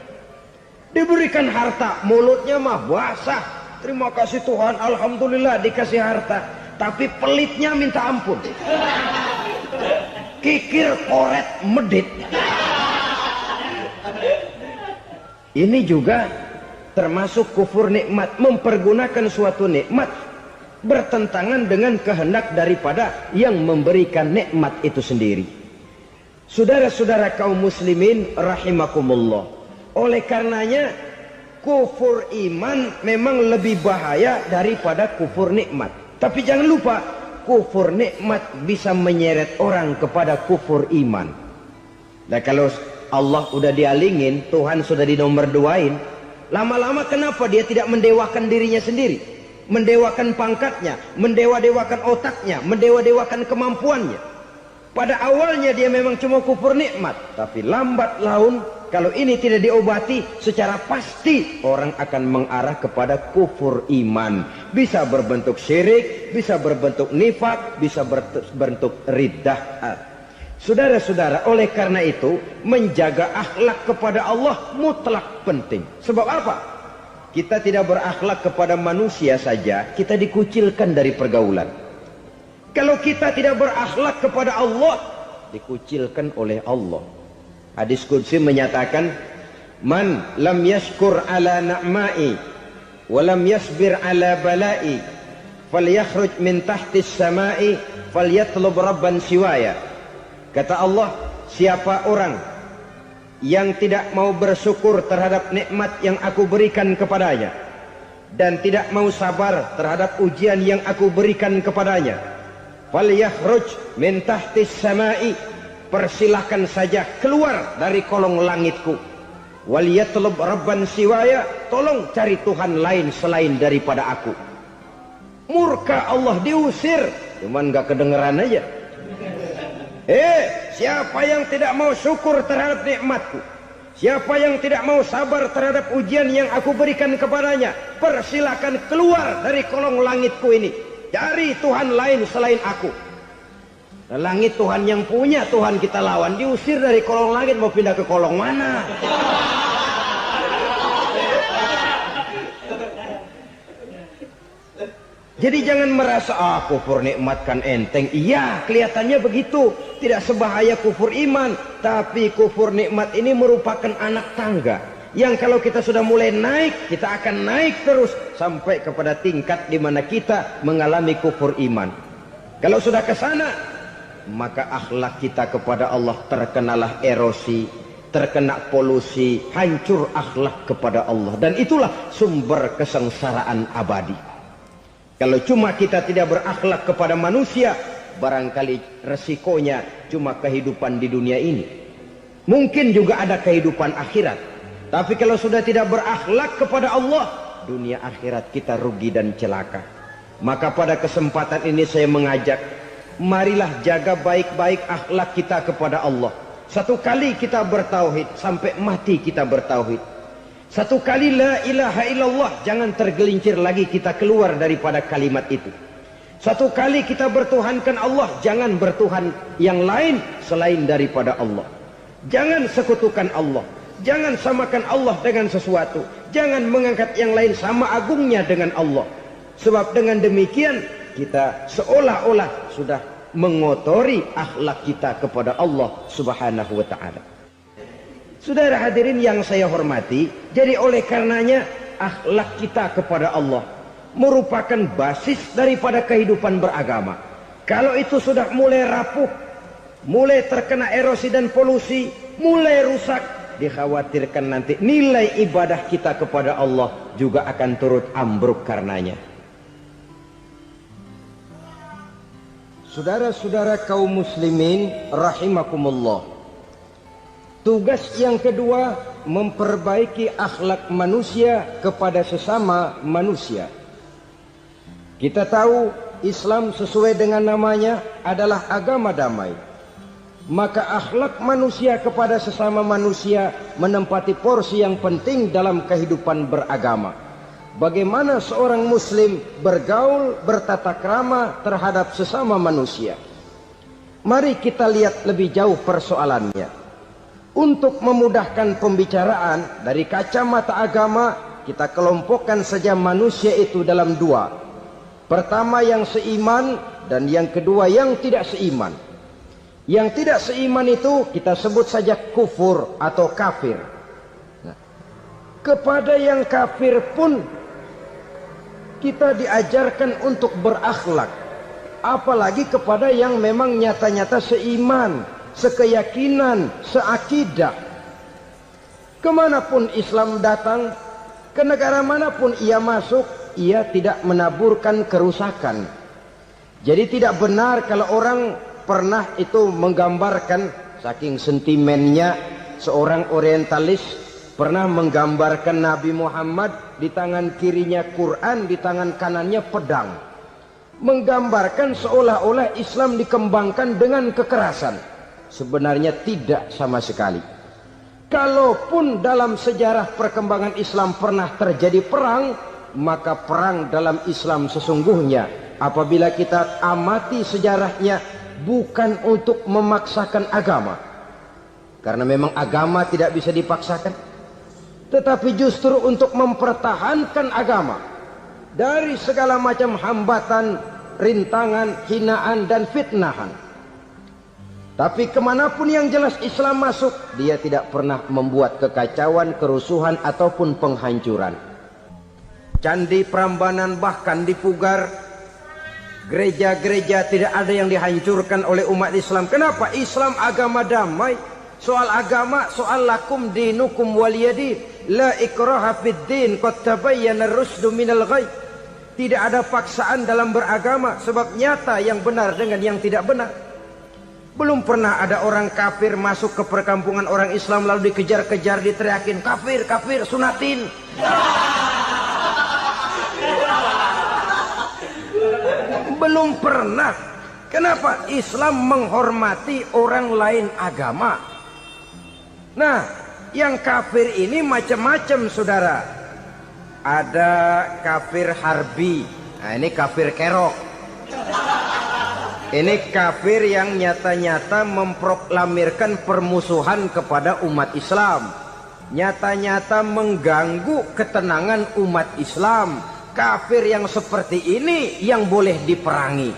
Diberikan harta, mulutnya mah basah. Terima kasih Tuhan, alhamdulillah dikasih harta. Tapi pelitnya minta ampun. Kikir, koret, medit. Ini juga termasuk kufur nikmat, mempergunakan suatu nikmat bertentangan dengan kehendak daripada yang memberikan nikmat itu sendiri. Saudara-saudara kaum muslimin rahimakumullah. Oleh karenanya kufur iman memang lebih bahaya daripada kufur nikmat. Tapi jangan lupa, kufur nikmat bisa menyeret orang kepada kufur iman. Nah kalau Allah udah dialingin, Tuhan sudah dinomor duain, lama-lama kenapa dia tidak mendewakan dirinya sendiri? Mendewakan pangkatnya, mendewa-dewakan otaknya, mendewa-dewakan kemampuannya. Pada awalnya dia memang cuma kufur nikmat, tapi lambat laun kalau ini tidak diobati secara pasti orang akan mengarah kepada kufur iman. Bisa berbentuk syirik, bisa berbentuk nifak, bisa berbentuk riddah. Saudara-saudara, oleh karena itu menjaga akhlak kepada Allah mutlak penting. Sebab apa? Kita tidak berakhlak kepada manusia saja, kita dikucilkan dari pergaulan. Kalau kita tidak berakhlak kepada Allah, dikucilkan oleh Allah. Hadis qudsi menyatakan, man lam yashkur ala na'mai wa lam yasbir ala balai falyakhruj min tahtis samai falyatlub rabban siwaya. Kata Allah, siapa orang yang tidak mau bersyukur terhadap nikmat yang aku berikan kepadanya dan tidak mau sabar terhadap ujian yang aku berikan kepadanya, falyakhruj min tahtis samai, persilahkan saja keluar dari kolong langitku, waliyatlub rabban siwaya, tolong cari Tuhan lain selain daripada aku. Murka Allah, diusir, cuman gak kedengeran aja. Siapa yang tidak mau syukur terhadap nikmatku, siapa yang tidak mau sabar terhadap ujian yang aku berikan kepadanya, persilahkan keluar dari kolong langitku ini, cari Tuhan lain selain aku. Langit Tuhan yang punya, Tuhan kita lawan, diusir dari kolong langit, mau pindah ke kolong mana? Jadi jangan merasa kufur nikmat kan enteng. Iya, kelihatannya begitu, tidak sebahaya kufur iman. Tapi kufur nikmat ini merupakan anak tangga yang kalau kita sudah mulai naik, kita akan naik terus sampai kepada tingkat di mana kita mengalami kufur iman. Kalau sudah ke sana, maka akhlak kita kepada Allah terkenalah erosi, terkena polusi, hancur akhlak kepada Allah. Dan itulah sumber kesengsaraan abadi. Kalau cuma kita tidak berakhlak kepada manusia, barangkali resikonya cuma kehidupan di dunia ini. Mungkin juga ada kehidupan akhirat. Tapi kalau sudah tidak berakhlak kepada Allah, dunia akhirat kita rugi dan celaka. Maka pada kesempatan ini saya mengajak, marilah jaga baik-baik akhlak kita kepada Allah. Satu kali kita bertauhid, sampai mati kita bertauhid. Satu kali la ilaha illallah, jangan tergelincir lagi kita keluar daripada kalimat itu. Satu kali kita bertuhankan Allah, jangan bertuhan yang lain selain daripada Allah. Jangan sekutukan Allah, jangan samakan Allah dengan sesuatu, jangan mengangkat yang lain sama agungnya dengan Allah. Sebab dengan demikian kita seolah-olah sudah mengotori akhlak kita kepada Allah Subhanahu wa taala. Saudara hadirin yang saya hormati, jadi oleh karenanya akhlak kita kepada Allah merupakan basis daripada kehidupan beragama. Kalau itu sudah mulai rapuh, mulai terkena erosi dan polusi, mulai rusak, dikhawatirkan nanti nilai ibadah kita kepada Allah juga akan turut ambruk karenanya. Saudara-saudara kaum muslimin rahimakumullah, tugas yang kedua memperbaiki akhlak manusia kepada sesama manusia. Kita tahu Islam sesuai dengan namanya adalah agama damai. Maka akhlak manusia kepada sesama manusia menempati porsi yang penting dalam kehidupan beragama. Bagaimana seorang muslim bergaul, bertata krama terhadap sesama manusia. Mari kita lihat lebih jauh persoalannya. Untuk memudahkan pembicaraan dari kacamata agama, kita kelompokkan saja manusia itu dalam dua. Pertama yang seiman dan yang kedua yang tidak seiman. Yang tidak seiman itu kita sebut saja kufur atau kafir. Nah, kepada yang kafir pun kita diajarkan untuk berakhlak. Apalagi kepada yang memang nyata-nyata seiman, sekeyakinan, seakidah. Kemanapun Islam datang, ke negara manapun ia masuk, ia tidak menaburkan kerusakan. Jadi tidak benar kalau orang pernah itu menggambarkan, saking sentimennya seorang orientalis pernah menggambarkan Nabi Muhammad di tangan kirinya Quran, di tangan kanannya pedang. Menggambarkan seolah-olah Islam dikembangkan dengan kekerasan. Sebenarnya tidak sama sekali. Kalaupun dalam sejarah perkembangan Islam pernah terjadi perang, maka perang dalam Islam sesungguhnya apabila kita amati sejarahnya bukan untuk memaksakan agama, karena memang agama tidak bisa dipaksakan, tetapi justru untuk mempertahankan agama dari segala macam hambatan, rintangan, hinaan dan fitnahan. Tapi kemanapun yang jelas Islam masuk, dia tidak pernah membuat kekacauan, kerusuhan ataupun penghancuran. Candi Prambanan bahkan dipugar, gereja-gereja tidak ada yang dihancurkan oleh umat Islam. Kenapa? Islam agama damai. Soal agama, soal lakum dinukum waliyadin, la ikraha fid din, qad tabayyana ar-rusdu minal ghayy. Tidak ada paksaan dalam beragama, sebab nyata yang benar dengan yang tidak benar. Belum pernah ada orang kafir masuk ke perkampungan orang Islam lalu dikejar-kejar, diteriakin kafir, kafir, sunatin. Belum pernah. Kenapa? Islam menghormati orang lain agama. Nah, yang kafir ini macam-macam, saudara. Ada kafir harbi. Nah, ini kafir kerok. Ini kafir yang nyata-nyata memproklamirkan permusuhan kepada umat Islam. Nyata-nyata mengganggu ketenangan umat Islam. Kafir yang seperti ini yang boleh diperangi.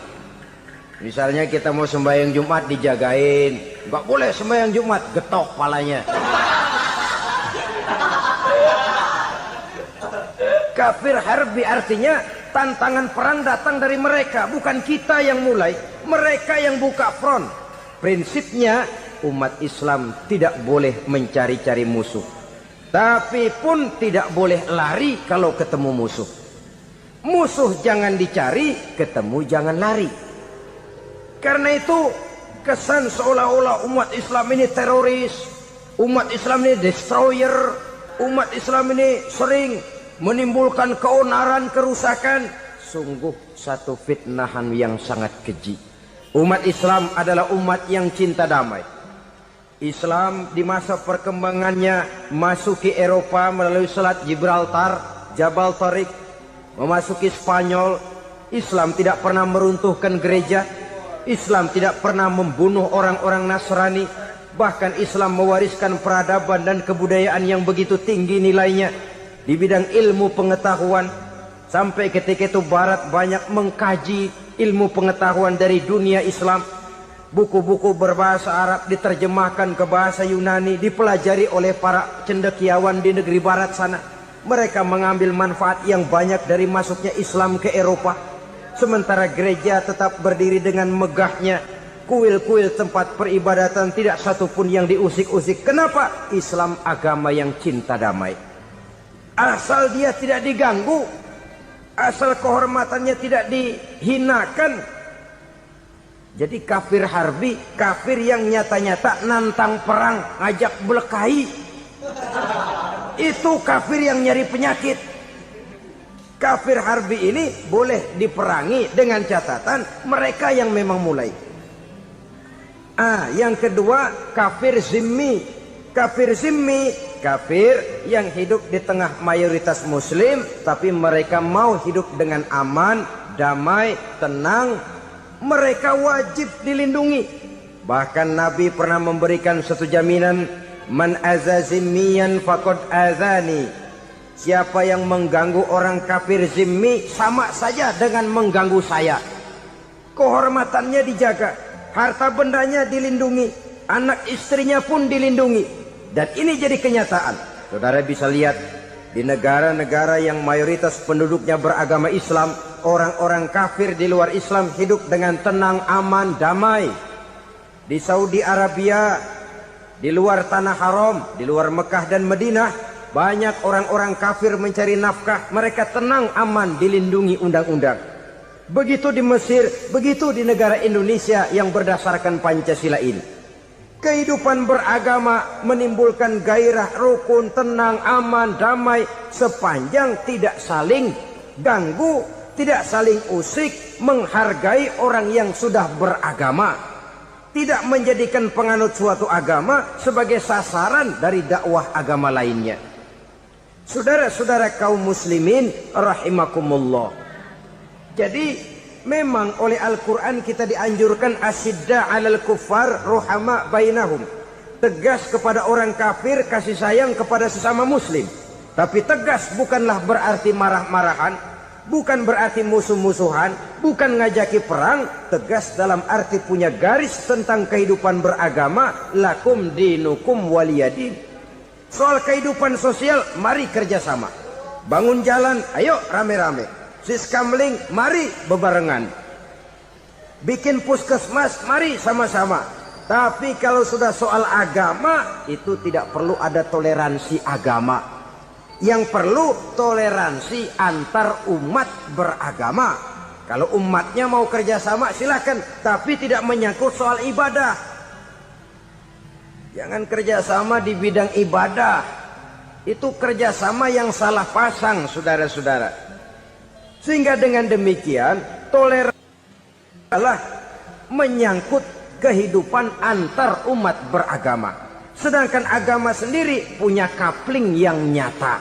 Misalnya kita mau sembahyang Jumat dijagain, nggak boleh sembahyang Jumat, getok palanya. Kafir harbi artinya tantangan perang datang dari mereka, bukan kita yang mulai, mereka yang buka front. Prinsipnya umat Islam tidak boleh mencari-cari musuh, tapi pun tidak boleh lari kalau ketemu musuh. Musuh jangan dicari, ketemu jangan lari. Karena itu kesan seolah-olah umat Islam ini teroris, umat Islam ini destroyer, umat Islam ini sering menimbulkan keonaran, kerusakan. Sungguh satu fitnahan yang sangat keji. Umat Islam adalah umat yang cinta damai. Islam di masa perkembangannya masuki Eropa melalui Selat Gibraltar, Jabal Tariq, memasuki Spanyol. Islam tidak pernah meruntuhkan gereja. Islam tidak pernah membunuh orang-orang Nasrani. Bahkan Islam mewariskan peradaban dan kebudayaan yang begitu tinggi nilainya di bidang ilmu pengetahuan. Sampai ketika itu Barat banyak mengkaji ilmu pengetahuan dari dunia Islam. Buku-buku berbahasa Arab diterjemahkan ke bahasa Yunani, dipelajari oleh para cendekiawan di negeri barat sana. Mereka mengambil manfaat yang banyak dari masuknya Islam ke Eropa. Sementara gereja tetap berdiri dengan megahnya. Kuil-kuil tempat peribadatan tidak satupun yang diusik-usik. Kenapa? Islam agama yang cinta damai. Asal dia tidak diganggu, asal kehormatannya tidak dihinakan. Jadi kafir harbi, kafir yang nyata-nyata nantang perang, ngajak berkelahi, itu kafir yang nyari penyakit. Kafir harbi ini boleh diperangi dengan catatan mereka yang memang mulai. Yang kedua, kafir zimmi. Kafir zimmi, kafir yang hidup di tengah mayoritas muslim, tapi mereka mau hidup dengan aman, damai, tenang. Mereka wajib dilindungi. Bahkan Nabi pernah memberikan satu jaminan, man aza zimmiyan faqad azani. Siapa yang mengganggu orang kafir zimmi sama saja dengan mengganggu saya. Kehormatannya dijaga, harta bendanya dilindungi, anak istrinya pun dilindungi. Dan ini jadi kenyataan. Saudara bisa lihat di negara-negara yang mayoritas penduduknya beragama Islam, orang-orang kafir di luar Islam hidup dengan tenang, aman, damai. Di Saudi Arabia, di luar tanah haram, di luar Mekah dan Madinah, banyak orang-orang kafir mencari nafkah. Mereka tenang, aman, dilindungi undang-undang. Begitu di Mesir, begitu di negara Indonesia yang berdasarkan Pancasila ini. Kehidupan beragama menimbulkan gairah, rukun, tenang, aman, damai, sepanjang tidak saling ganggu, tidak saling usik, menghargai orang yang sudah beragama, tidak menjadikan penganut suatu agama sebagai sasaran dari dakwah agama lainnya. Saudara-saudara kaum muslimin rahimakumullah. Jadi memang oleh Al-Quran kita dianjurkan asyidda 'alal kuffar ruhama bainahum. Tegas kepada orang kafir, kasih sayang kepada sesama muslim. Tapi tegas bukanlah berarti marah-marahan, bukan berarti musuh-musuhan, bukan ngajaki perang. Tegas dalam arti punya garis tentang kehidupan beragama, lakum dinukum waliyadin. Soal kehidupan sosial, mari kerjasama. Bangun jalan, ayo rame-rame. Siskamling, mari bebarengan. Bikin puskesmas, mari sama-sama. Tapi kalau sudah soal agama, itu tidak perlu ada toleransi agama. Yang perlu toleransi antar umat beragama. Kalau umatnya mau kerjasama silakan, tapi tidak menyangkut soal ibadah. Jangan kerjasama di bidang ibadah. Itu kerjasama yang salah pasang, saudara-saudara. Sehingga dengan demikian toleransi adalah menyangkut kehidupan antar umat beragama. Sedangkan agama sendiri punya kapling yang nyata.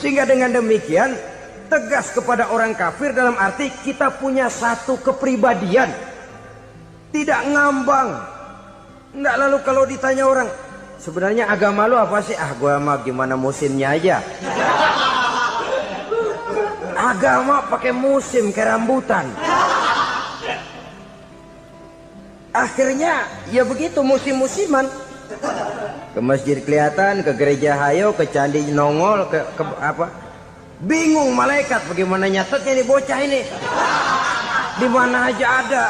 Sehingga dengan demikian tegas kepada orang kafir dalam arti kita punya satu kepribadian. Tidak ngambang. Enggak, lalu kalau ditanya orang, sebenarnya agama lu apa sih? Gua mah gimana musimnya aja. Agama pakai musim kayak rambutan. Akhirnya ya begitu, musim-musiman. Ke masjid kelihatan, ke gereja hayo, ke candi nongol, ke apa? Bingung malaikat bagaimana nyatetnya nih bocah ini. Di mana aja ada.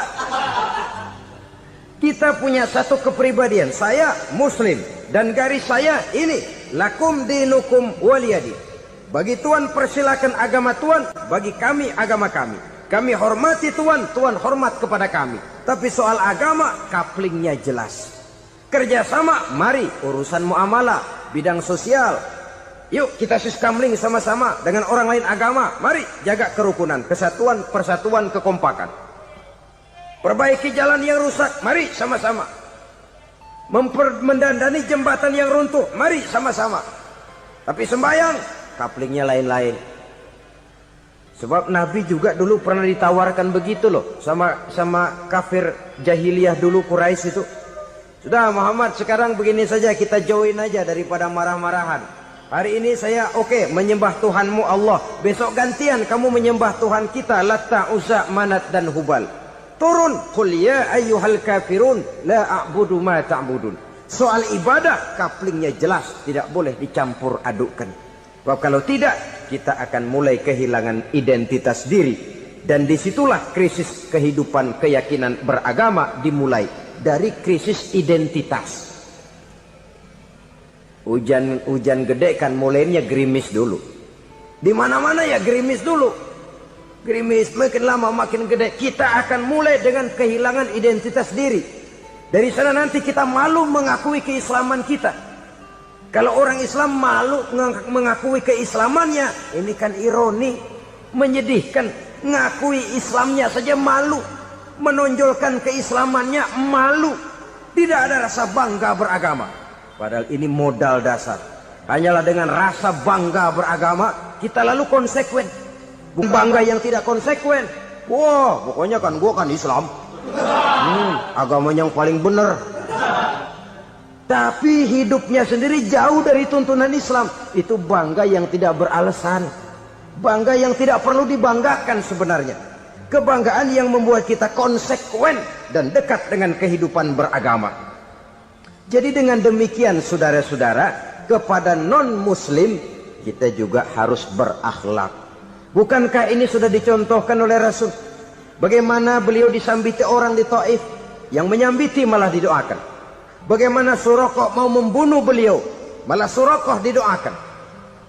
Kita punya satu kepribadian. Saya muslim dan garis saya ini, lakum dinukum waliyadin. Bagi Tuhan persilakan agama Tuhan, bagi kami agama kami. Kami hormati Tuhan, Tuhan hormat kepada kami. Tapi soal agama, kaplingnya jelas. Kerjasama, mari urusan muamalah, bidang sosial. Yuk kita siskamling sama-sama dengan orang lain agama. Mari jaga kerukunan, kesatuan, persatuan, kekompakan. Perbaiki jalan yang rusak, mari sama-sama. Mendandani jembatan yang runtuh, mari sama-sama. Tapi sembahyang, kaplingnya lain-lain. Sebab Nabi juga dulu pernah ditawarkan begitu loh sama kafir jahiliyah dulu, Quraisy itu. Sudah Muhammad, sekarang begini saja, kita join aja daripada marah-marahan. Hari ini saya menyembah Tuhanmu Allah. Besok gantian kamu menyembah Tuhan kita Latta, Uzza, Manat dan Hubal. Turun, qul ya ayyuhal kafirun la a'budu ma ta'budun. Soal ibadah kaplingnya jelas, tidak boleh dicampur adukkan. Sebab kalau tidak, kita akan mulai kehilangan identitas diri. Dan disitulah krisis kehidupan keyakinan beragama dimulai. Dari krisis identitas. Hujan gede kan mulainya gerimis dulu. Di mana-mana ya gerimis dulu. Gerimis makin lama makin gede. Kita akan mulai dengan kehilangan identitas diri. Dari sana nanti kita malu mengakui keislaman kita. Kalau orang Islam malu mengakui keislamannya, ini kan ironi, menyedihkan. Ngakui Islamnya saja malu, menonjolkan keislamannya malu. Tidak ada rasa bangga beragama. Padahal ini modal dasar. Hanyalah dengan rasa bangga beragama kita lalu konsekuen. Bangga yang tidak konsekuen, wah pokoknya kan gua kan Islam, agama yang paling benar. Tapi hidupnya sendiri jauh dari tuntunan Islam. Itu bangga yang tidak beralasan, bangga yang tidak perlu dibanggakan sebenarnya. Kebanggaan yang membuat kita konsekuen dan dekat dengan kehidupan beragama. Jadi dengan demikian saudara-saudara, kepada non-muslim kita juga harus berakhlak. Bukankah ini sudah dicontohkan oleh Rasul? Bagaimana beliau disambiti orang di Taif, yang menyambiti malah didoakan. Bagaimana Suraqah mau membunuh beliau, malah Suraqah didoakan.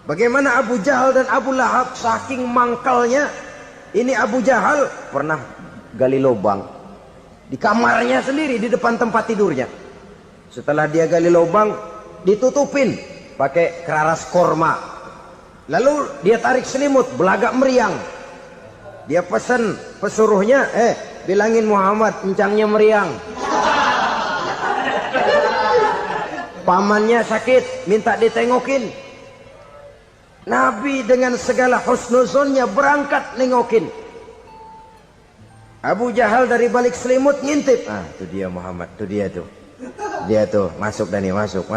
Bagaimana Abu Jahal dan Abu Lahab saking mangkalnya. Ini Abu Jahal pernah gali lubang di kamarnya sendiri, di depan tempat tidurnya. Setelah dia gali lubang, ditutupin pakai keraras korma. Lalu dia tarik selimut, belagak meriang. Dia pesan pesuruhnya, bilangin Muhammad encangnya meriang. Pamannya sakit, minta ditengokin. Nabi dengan segala husnuzonnya berangkat nengokin. Abu Jahal dari balik selimut ngintip. Itu dia Muhammad, itu dia tuh. Dia tuh masuk Dani, masuk.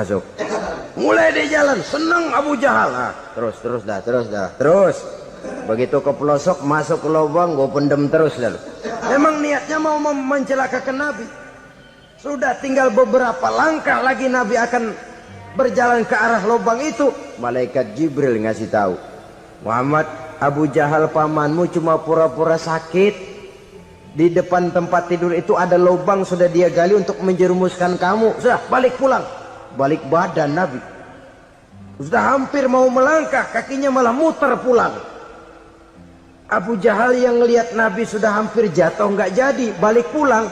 Mulai dia jalan, senang Abu Jahal. Terus. Begitu ke pelosok, masuk ke lubang, gue pendem terus lalu. Memang niatnya mau mencelakakan Nabi. Sudah tinggal beberapa langkah lagi Nabi akan berjalan ke arah lubang itu. Malaikat Jibril ngasih tahu, Muhammad, Abu Jahal pamanmu cuma pura-pura sakit. Di depan tempat tidur itu ada lubang sudah dia gali untuk menjerumuskan kamu. Sudah balik pulang. Balik badan Nabi. Sudah hampir mau melangkah, kakinya malah muter pulang. Abu Jahal yang ngelihat Nabi sudah hampir jatuh nggak jadi, balik pulang.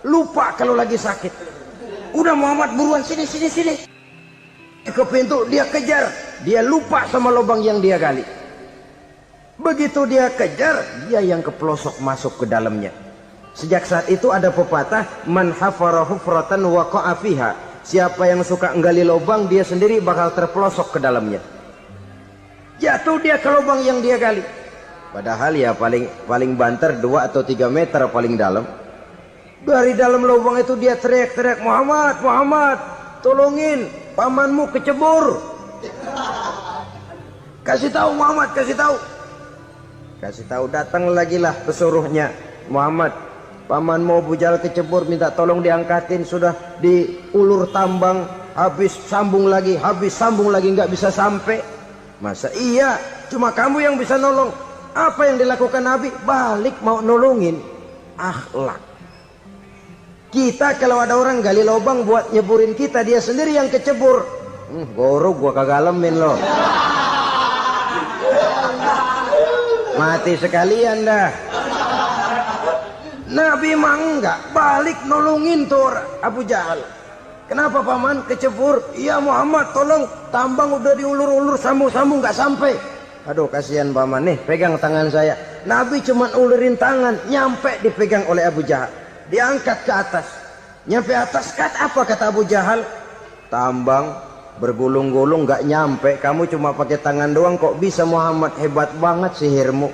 Lupa kalau lagi sakit. Udah Muhammad buruan sini. Ke pintu dia kejar. Dia lupa sama lubang yang dia gali. Begitu dia kejar, dia yang kepelosok masuk ke dalamnya. Sejak saat itu ada pepatah, man hafara hufratan waqa'a fiha. Siapa yang suka nggali lubang, dia sendiri bakal terpelosok ke dalamnya. Jatuh dia ke lubang yang dia gali. Padahal ya paling banter 2 atau 3 meter paling dalam. Dari dalam lubang itu dia teriak-teriak, Muhammad, tolongin, pamanmu kecebur. Kasih tahu Muhammad, kasih tahu. Datang lagi lah pesuruhnya. Muhammad, pamanmu Abu Jahal kecebur, minta tolong diangkatin. Sudah diulur tambang, habis sambung lagi, nggak bisa sampai. Masa iya, cuma kamu yang bisa nolong. Apa yang dilakukan Nabi? Balik mau nolongin. Akhlak. Kita kalau ada orang gali lubang buat nyeburin kita, dia sendiri yang kecebur. Gua kagak lemin loh. Mati sekalian dah. Nabi mah enggak, balik nolongin tuh Abu Jahal. Kenapa paman kecebur? Iya Muhammad, tolong, tambang udah diulur-ulur, sambung-sambung nggak sampai. Aduh kasihan paman, nih pegang tangan saya. Nabi cuma ulurin tangan, nyampe dipegang oleh Abu Jahal. Diangkat ke atas. Nyampe atas, apa kata Abu Jahal? Tambang bergulung-gulung nggak nyampe, kamu cuma pakai tangan doang kok bisa Muhammad, hebat banget sihirmu.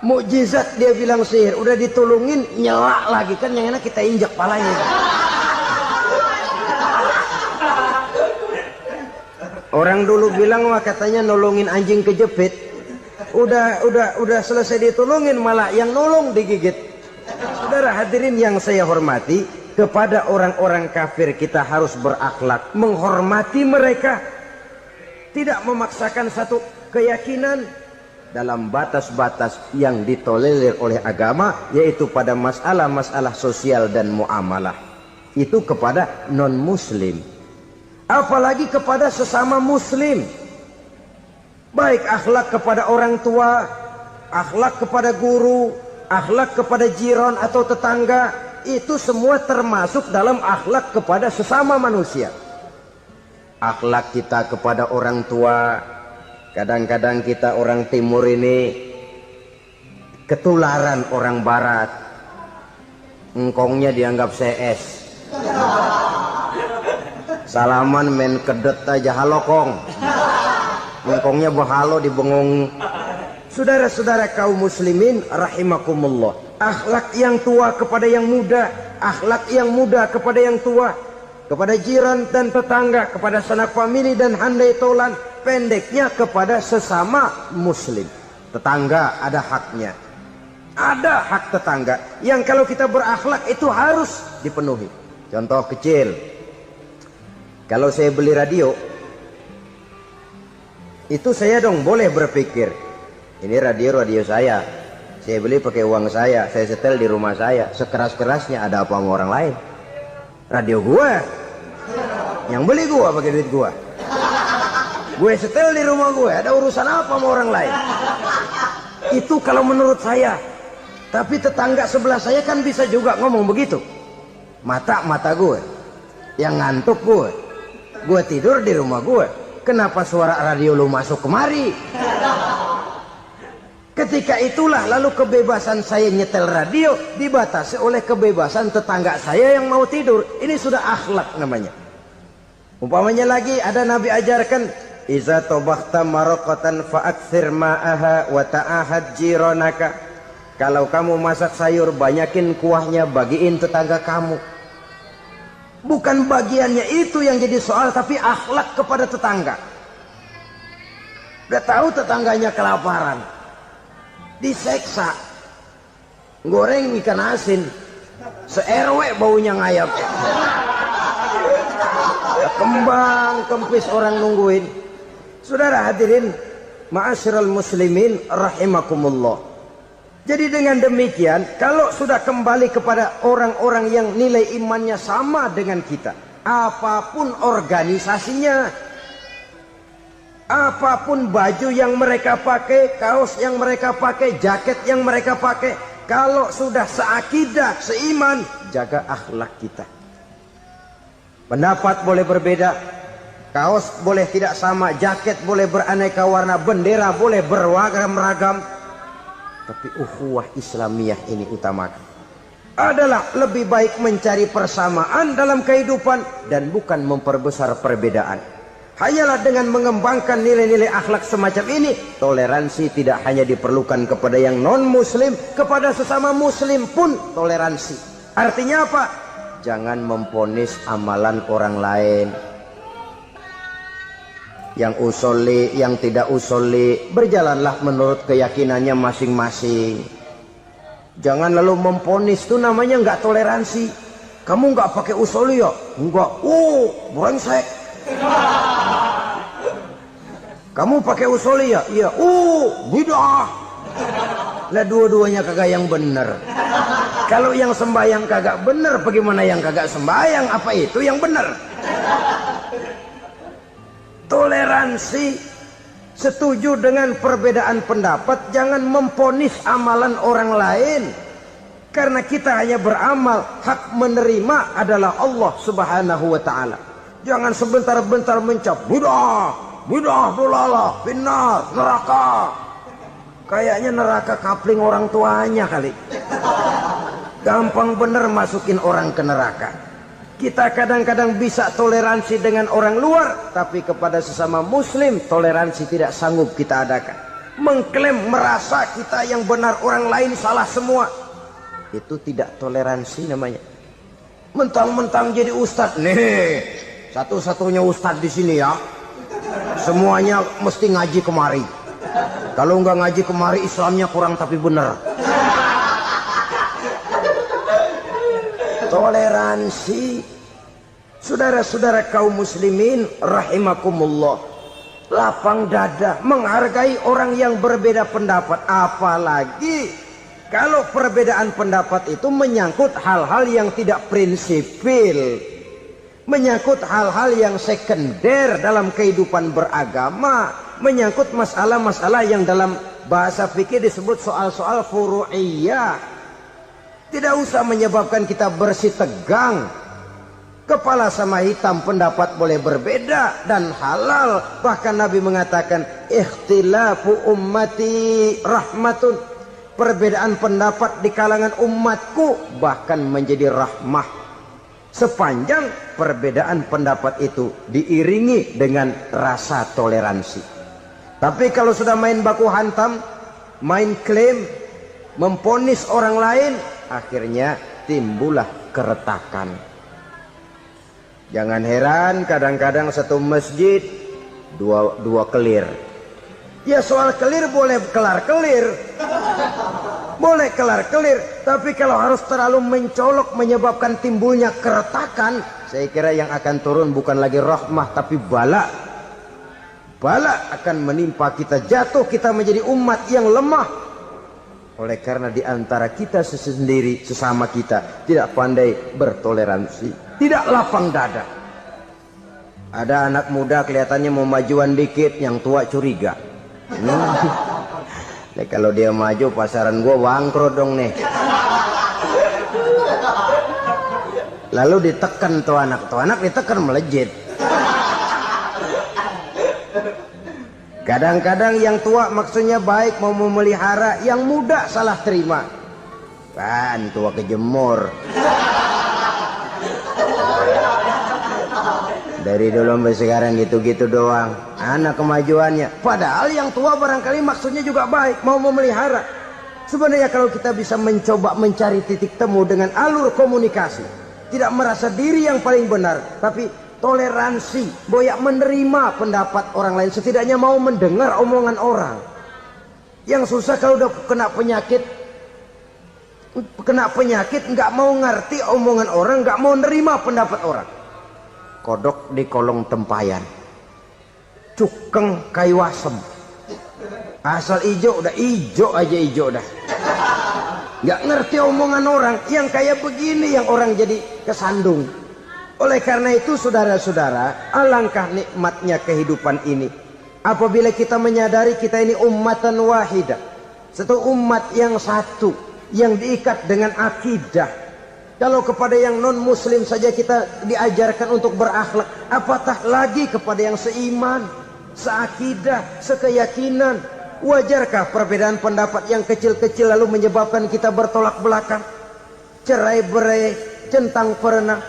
Mukjizat dia bilang sihir, udah ditolongin nyelak lagi, kan yang enak kita injak palanya. Orang dulu bilang wah katanya nolongin anjing kejepit. Udah selesai ditolongin malah yang nolong digigit. Saudara hadirin yang saya hormati, kepada orang-orang kafir kita harus berakhlak, menghormati mereka, tidak memaksakan satu keyakinan dalam batas-batas yang ditolerir oleh agama, yaitu pada masalah-masalah sosial dan muamalah. Itu kepada non-muslim, apalagi kepada sesama muslim. Baik akhlak kepada orang tua, akhlak kepada guru, akhlak kepada jiran atau tetangga, itu semua termasuk dalam akhlak kepada sesama manusia. Akhlak kita kepada orang tua, kadang-kadang kita orang timur ini ketularan orang barat. Engkongnya dianggap CS, salaman main kedet aja halo kong, engkongnya bahalo di bengong. Saudara-saudara kaum muslimin rahimakumullah, akhlak yang tua kepada yang muda, akhlak yang muda kepada yang tua, kepada jiran dan tetangga, kepada sanak famili dan handai tolan, pendeknya kepada sesama muslim. Tetangga ada haknya, ada hak tetangga yang kalau kita berakhlak itu harus dipenuhi. Contoh kecil, kalau saya beli radio, itu saya dong boleh berpikir, ini radio saya beli pakai uang saya setel di rumah saya, sekeras-kerasnya ada apa sama orang lain? Radio gua, yang beli gua pakai duit gua, gue setel di rumah gue, ada urusan apa sama orang lain? Itu kalau menurut saya. Tapi tetangga sebelah saya kan bisa juga ngomong begitu. Mata gue, yang ngantuk gue tidur di rumah gue, kenapa suara radio lu masuk kemari? Ketika itulah lalu kebebasan saya nyetel radio dibatasi oleh kebebasan tetangga saya yang mau tidur. Ini sudah akhlak namanya. Umpamanya lagi ada Nabi ajarkan, iza tobakhta maraqatan fa'akthir ma'aha wa ta'ahad jiranaka. Kalau kamu masak sayur, banyakin kuahnya, bagiin tetangga kamu. Bukan bagiannya itu yang jadi soal, tapi akhlak kepada tetangga. Udah tahu tetangganya kelaparan, diseksa, goreng ikan asin, se-RW baunya ngayap, kembang kempis orang nungguin. Saudara hadirin ma'asyiral muslimin rahimakumullah. Jadi dengan demikian, kalau sudah kembali kepada orang-orang yang nilai imannya sama dengan kita, apapun organisasinya, apapun baju yang mereka pakai, kaos yang mereka pakai, jaket yang mereka pakai, kalau sudah seakidah, seiman, jaga akhlak kita. Pendapat boleh berbeda, kaos boleh tidak sama, jaket boleh beraneka warna, bendera boleh beragam-ragam, tapi ukhuwah Islamiyah ini utamakan. Adalah lebih baik mencari persamaan dalam kehidupan dan bukan memperbesar perbedaan. Hanyalah dengan mengembangkan nilai-nilai akhlak semacam ini, toleransi tidak hanya diperlukan kepada yang non-muslim, kepada sesama muslim pun toleransi. Artinya apa? Jangan memponis amalan orang lain. Yang usoli, yang tidak usoli, berjalanlah menurut keyakinannya masing-masing. Jangan lalu memponis, itu namanya nggak toleransi. Kamu nggak pakai usoli ya? Enggak. Brengsek. Kamu pakai usoli ya? Iya. Bidah. Lah dua-duanya kagak yang bener. Kalau yang sembahyang kagak bener, bagaimana yang kagak sembahyang? Apa itu yang bener? Toleransi, setuju dengan perbedaan pendapat, jangan memponis amalan orang lain. Karena kita hanya beramal, hak menerima adalah Allah Subhanahu wa ta'ala. Jangan sebentar-bentar mencap bidah dolalah, finnar, neraka. Kayaknya neraka kapling orang tuanya kali. Gampang bener masukin orang ke neraka. Kita kadang-kadang bisa toleransi dengan orang luar, tapi kepada sesama muslim toleransi tidak sanggup kita adakan. Mengklaim merasa kita yang benar, orang lain salah semua, itu tidak toleransi namanya. Mentang-mentang jadi ustadz nih, satu-satunya ustadz di sini ya, Semuanya mesti ngaji kemari. Kalau nggak ngaji kemari Islamnya kurang tapi benar. Toleransi. Saudara-saudara kaum muslimin rahimakumullah, lapang dada menghargai orang yang berbeda pendapat, apalagi kalau perbedaan pendapat itu menyangkut hal-hal yang tidak prinsipil, menyangkut hal-hal yang sekunder dalam kehidupan beragama, menyangkut masalah-masalah yang dalam bahasa fikih disebut soal-soal furu'iyah. Tidak usah menyebabkan kita bersih tegang. Kepala sama hitam pendapat boleh berbeda dan halal. Bahkan Nabi mengatakan ikhtilafu ummati rahmatun. Perbedaan pendapat di kalangan umatku bahkan menjadi rahmah, sepanjang perbedaan pendapat itu diiringi dengan rasa toleransi. Tapi kalau sudah main baku hantam, main klaim, memponis orang lain, akhirnya timbullah keretakan. Jangan heran kadang-kadang satu masjid dua kelir. Ya soal kelir boleh kelar-kelir, boleh kelar-kelir, tapi kalau harus terlalu mencolok menyebabkan timbulnya keretakan, saya kira yang akan turun bukan lagi rahmah tapi bala. Bala akan menimpa kita, jatuh kita menjadi umat yang lemah. Oleh karena di antara kita sendiri, sesama kita tidak pandai bertoleransi, tidak lapang dada. Ada anak muda kelihatannya mau majuan dikit, yang tua curiga. Nah, kalau dia maju pasaran gua bangkrut dong nih. Lalu ditekan tuh anak ditekan melejit. Kadang-kadang yang tua maksudnya baik, mau memelihara, yang muda salah terima. Kan tua kejemur. Dari dulu sampai sekarang gitu-gitu doang. Anak kemajuannya. Padahal yang tua barangkali maksudnya juga baik, mau memelihara. Sebenarnya kalau kita bisa mencoba mencari titik temu dengan alur komunikasi, tidak merasa diri yang paling benar, tapi toleransi, boyak menerima pendapat orang lain, setidaknya mau mendengar omongan orang. Yang susah kalau udah kena penyakit, nggak mau ngerti omongan orang, nggak mau nerima pendapat orang. Kodok di kolong tempayan, cukeng kayu asem, asal ijo udah ijo aja ijo dah. Nggak ngerti omongan orang, yang kayak begini yang orang jadi kesandung. Oleh karena itu saudara-saudara, alangkah nikmatnya kehidupan ini apabila kita menyadari kita ini ummatan wahidah, satu umat yang satu, yang diikat dengan akidah. Kalau kepada yang non muslim saja kita diajarkan untuk berakhlak, apatah lagi kepada yang seiman, seakidah, sekeyakinan. Wajarkah perbedaan pendapat yang kecil-kecil lalu menyebabkan kita bertolak belakang, cerai-berai, centang perenang?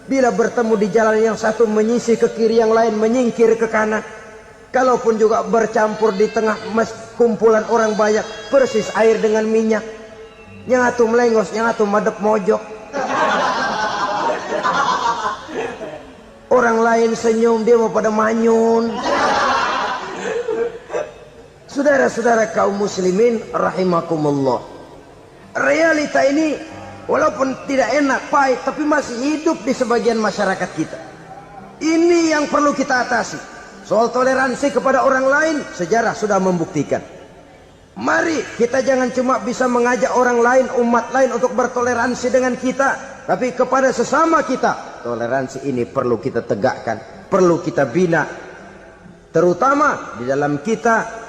Bila bertemu di jalan yang satu menyisi ke kiri, yang lain menyingkir ke kanan. Kalaupun juga bercampur di tengah kumpulan orang banyak, persis air dengan minyak. Yang atu melengos, yang atu madep mojok. Orang lain senyum, dia mau pada manyun. Saudara-saudara kaum muslimin rahimakumullah, realita ini walaupun tidak enak, pahit, tapi masih hidup di sebagian masyarakat kita. Ini yang perlu kita atasi. Soal toleransi kepada orang lain, sejarah sudah membuktikan. Mari kita jangan cuma bisa mengajak orang lain, umat lain untuk bertoleransi dengan kita, tapi kepada sesama kita. Toleransi ini perlu kita tegakkan, perlu kita bina, terutama di dalam kita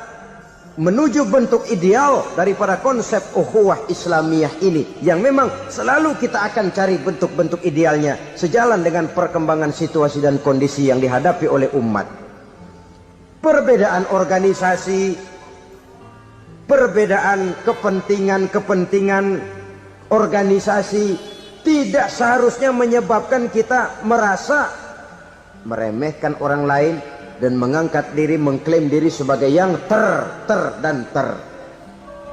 menuju bentuk ideal daripada konsep ukhuwah Islamiyah ini, yang memang selalu kita akan cari bentuk-bentuk idealnya sejalan dengan perkembangan situasi dan kondisi yang dihadapi oleh umat. Perbedaan organisasi, perbedaan kepentingan organisasi tidak seharusnya menyebabkan kita merasa meremehkan orang lain dan mengangkat diri, mengklaim diri sebagai yang ter.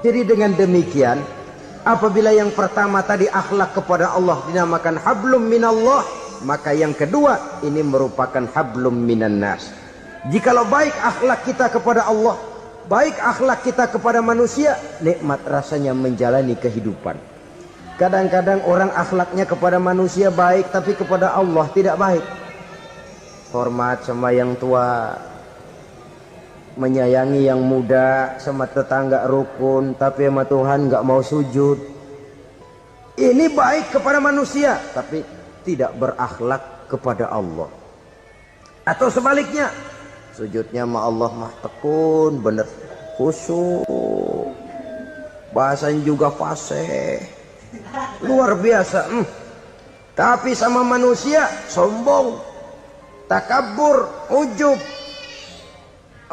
Jadi dengan demikian, apabila yang pertama tadi akhlak kepada Allah dinamakan hablum minallah, maka yang kedua ini merupakan hablum minan nas. Jikalau baik akhlak kita kepada Allah, baik akhlak kita kepada manusia, nikmat rasanya menjalani kehidupan. Kadang-kadang orang akhlaknya kepada manusia baik, tapi kepada Allah tidak baik. Hormat sama yang tua, menyayangi yang muda, sama tetangga rukun, tapi sama Tuhan nggak mau sujud. Ini baik kepada manusia, tapi tidak berakhlak kepada Allah. Atau sebaliknya, sujudnya sama Allah mah tekun, bener, khusyuk, bahasanya juga fasih, luar biasa. Tapi sama manusia sombong, takabur, ujub,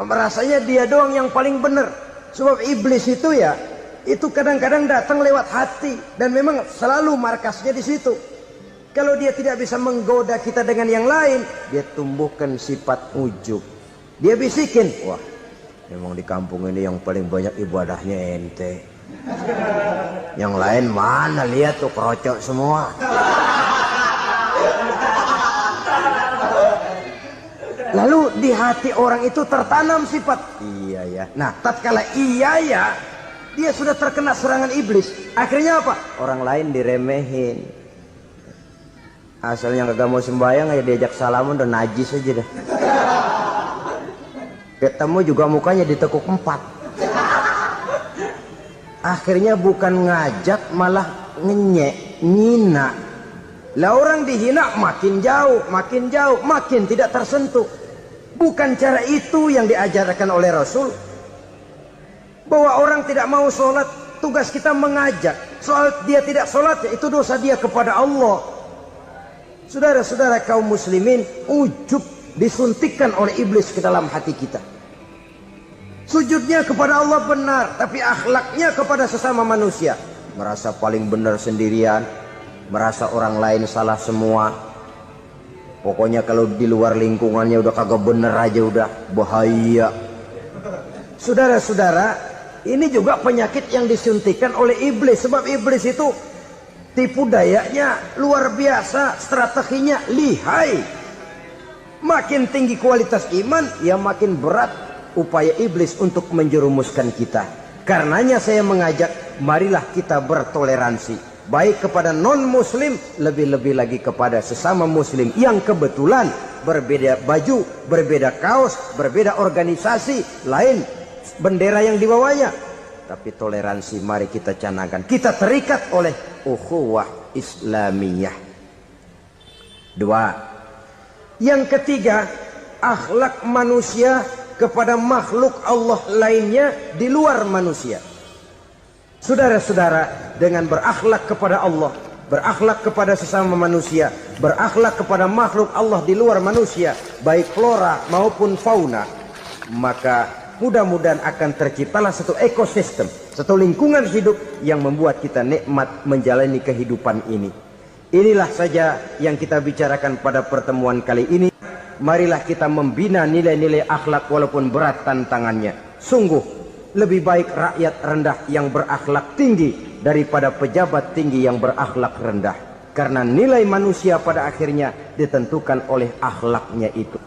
merasanya dia doang yang paling benar. Sebab iblis itu ya, itu kadang-kadang datang lewat hati, dan memang selalu markasnya di situ. Kalau dia tidak bisa menggoda kita dengan yang lain, dia tumbuhkan sifat ujub. Dia bisikin, wah memang di kampung ini yang paling banyak ibadahnya ente, yang lain mana, lihat tuh kerocok semua. Lalu di hati orang itu tertanam sifat iya ya. Nah, tatkala iya ya, dia sudah terkena serangan iblis. Akhirnya apa? Orang lain diremehin. Asalnya kagak mau sembahyang, ya diajak salaman udah najis aja dah. Ketemu juga mukanya ditekuk 4. Akhirnya bukan ngajak, malah ngenyek, ngina. Lah orang dihina makin jauh, makin tidak tersentuh. Bukan cara itu yang diajarkan oleh Rasul. Bahwa orang tidak mau sholat, tugas kita mengajak. Soal dia tidak sholat, ya itu dosa dia kepada Allah. Saudara-saudara kaum muslimin, ujub disuntikkan oleh iblis ke dalam hati kita. Sujudnya kepada Allah benar, tapi akhlaknya kepada sesama manusia, merasa paling benar sendirian, merasa orang lain salah semua. Pokoknya kalau di luar lingkungannya udah kagak bener aja udah bahaya. Saudara-saudara, ini juga penyakit yang disuntikkan oleh iblis. Sebab iblis itu tipu dayanya luar biasa, strateginya lihai. Makin tinggi kualitas iman, ya makin berat upaya iblis untuk menjerumuskan kita. Karenanya saya mengajak, marilah kita bertoleransi, baik kepada non-muslim, lebih-lebih lagi kepada sesama muslim yang kebetulan berbeda baju, berbeda kaos, berbeda organisasi, lain bendera yang dibawanya. Tapi toleransi mari kita canangkan. Kita terikat oleh ukhuwah Islamiyah. 2. Yang ketiga, akhlak manusia kepada makhluk Allah lainnya di luar manusia. Saudara-saudara, dengan berakhlak kepada Allah, berakhlak kepada sesama manusia, berakhlak kepada makhluk Allah di luar manusia, baik flora maupun fauna, maka mudah-mudahan akan terciptalah satu ekosistem, satu lingkungan hidup yang membuat kita nikmat menjalani kehidupan ini. Inilah saja yang kita bicarakan pada pertemuan kali ini. Marilah kita membina nilai-nilai akhlak walaupun berat tantangannya. Sungguh lebih baik rakyat rendah yang berakhlak tinggi daripada pejabat tinggi yang berakhlak rendah. Karena nilai manusia pada akhirnya ditentukan oleh akhlaknya itu.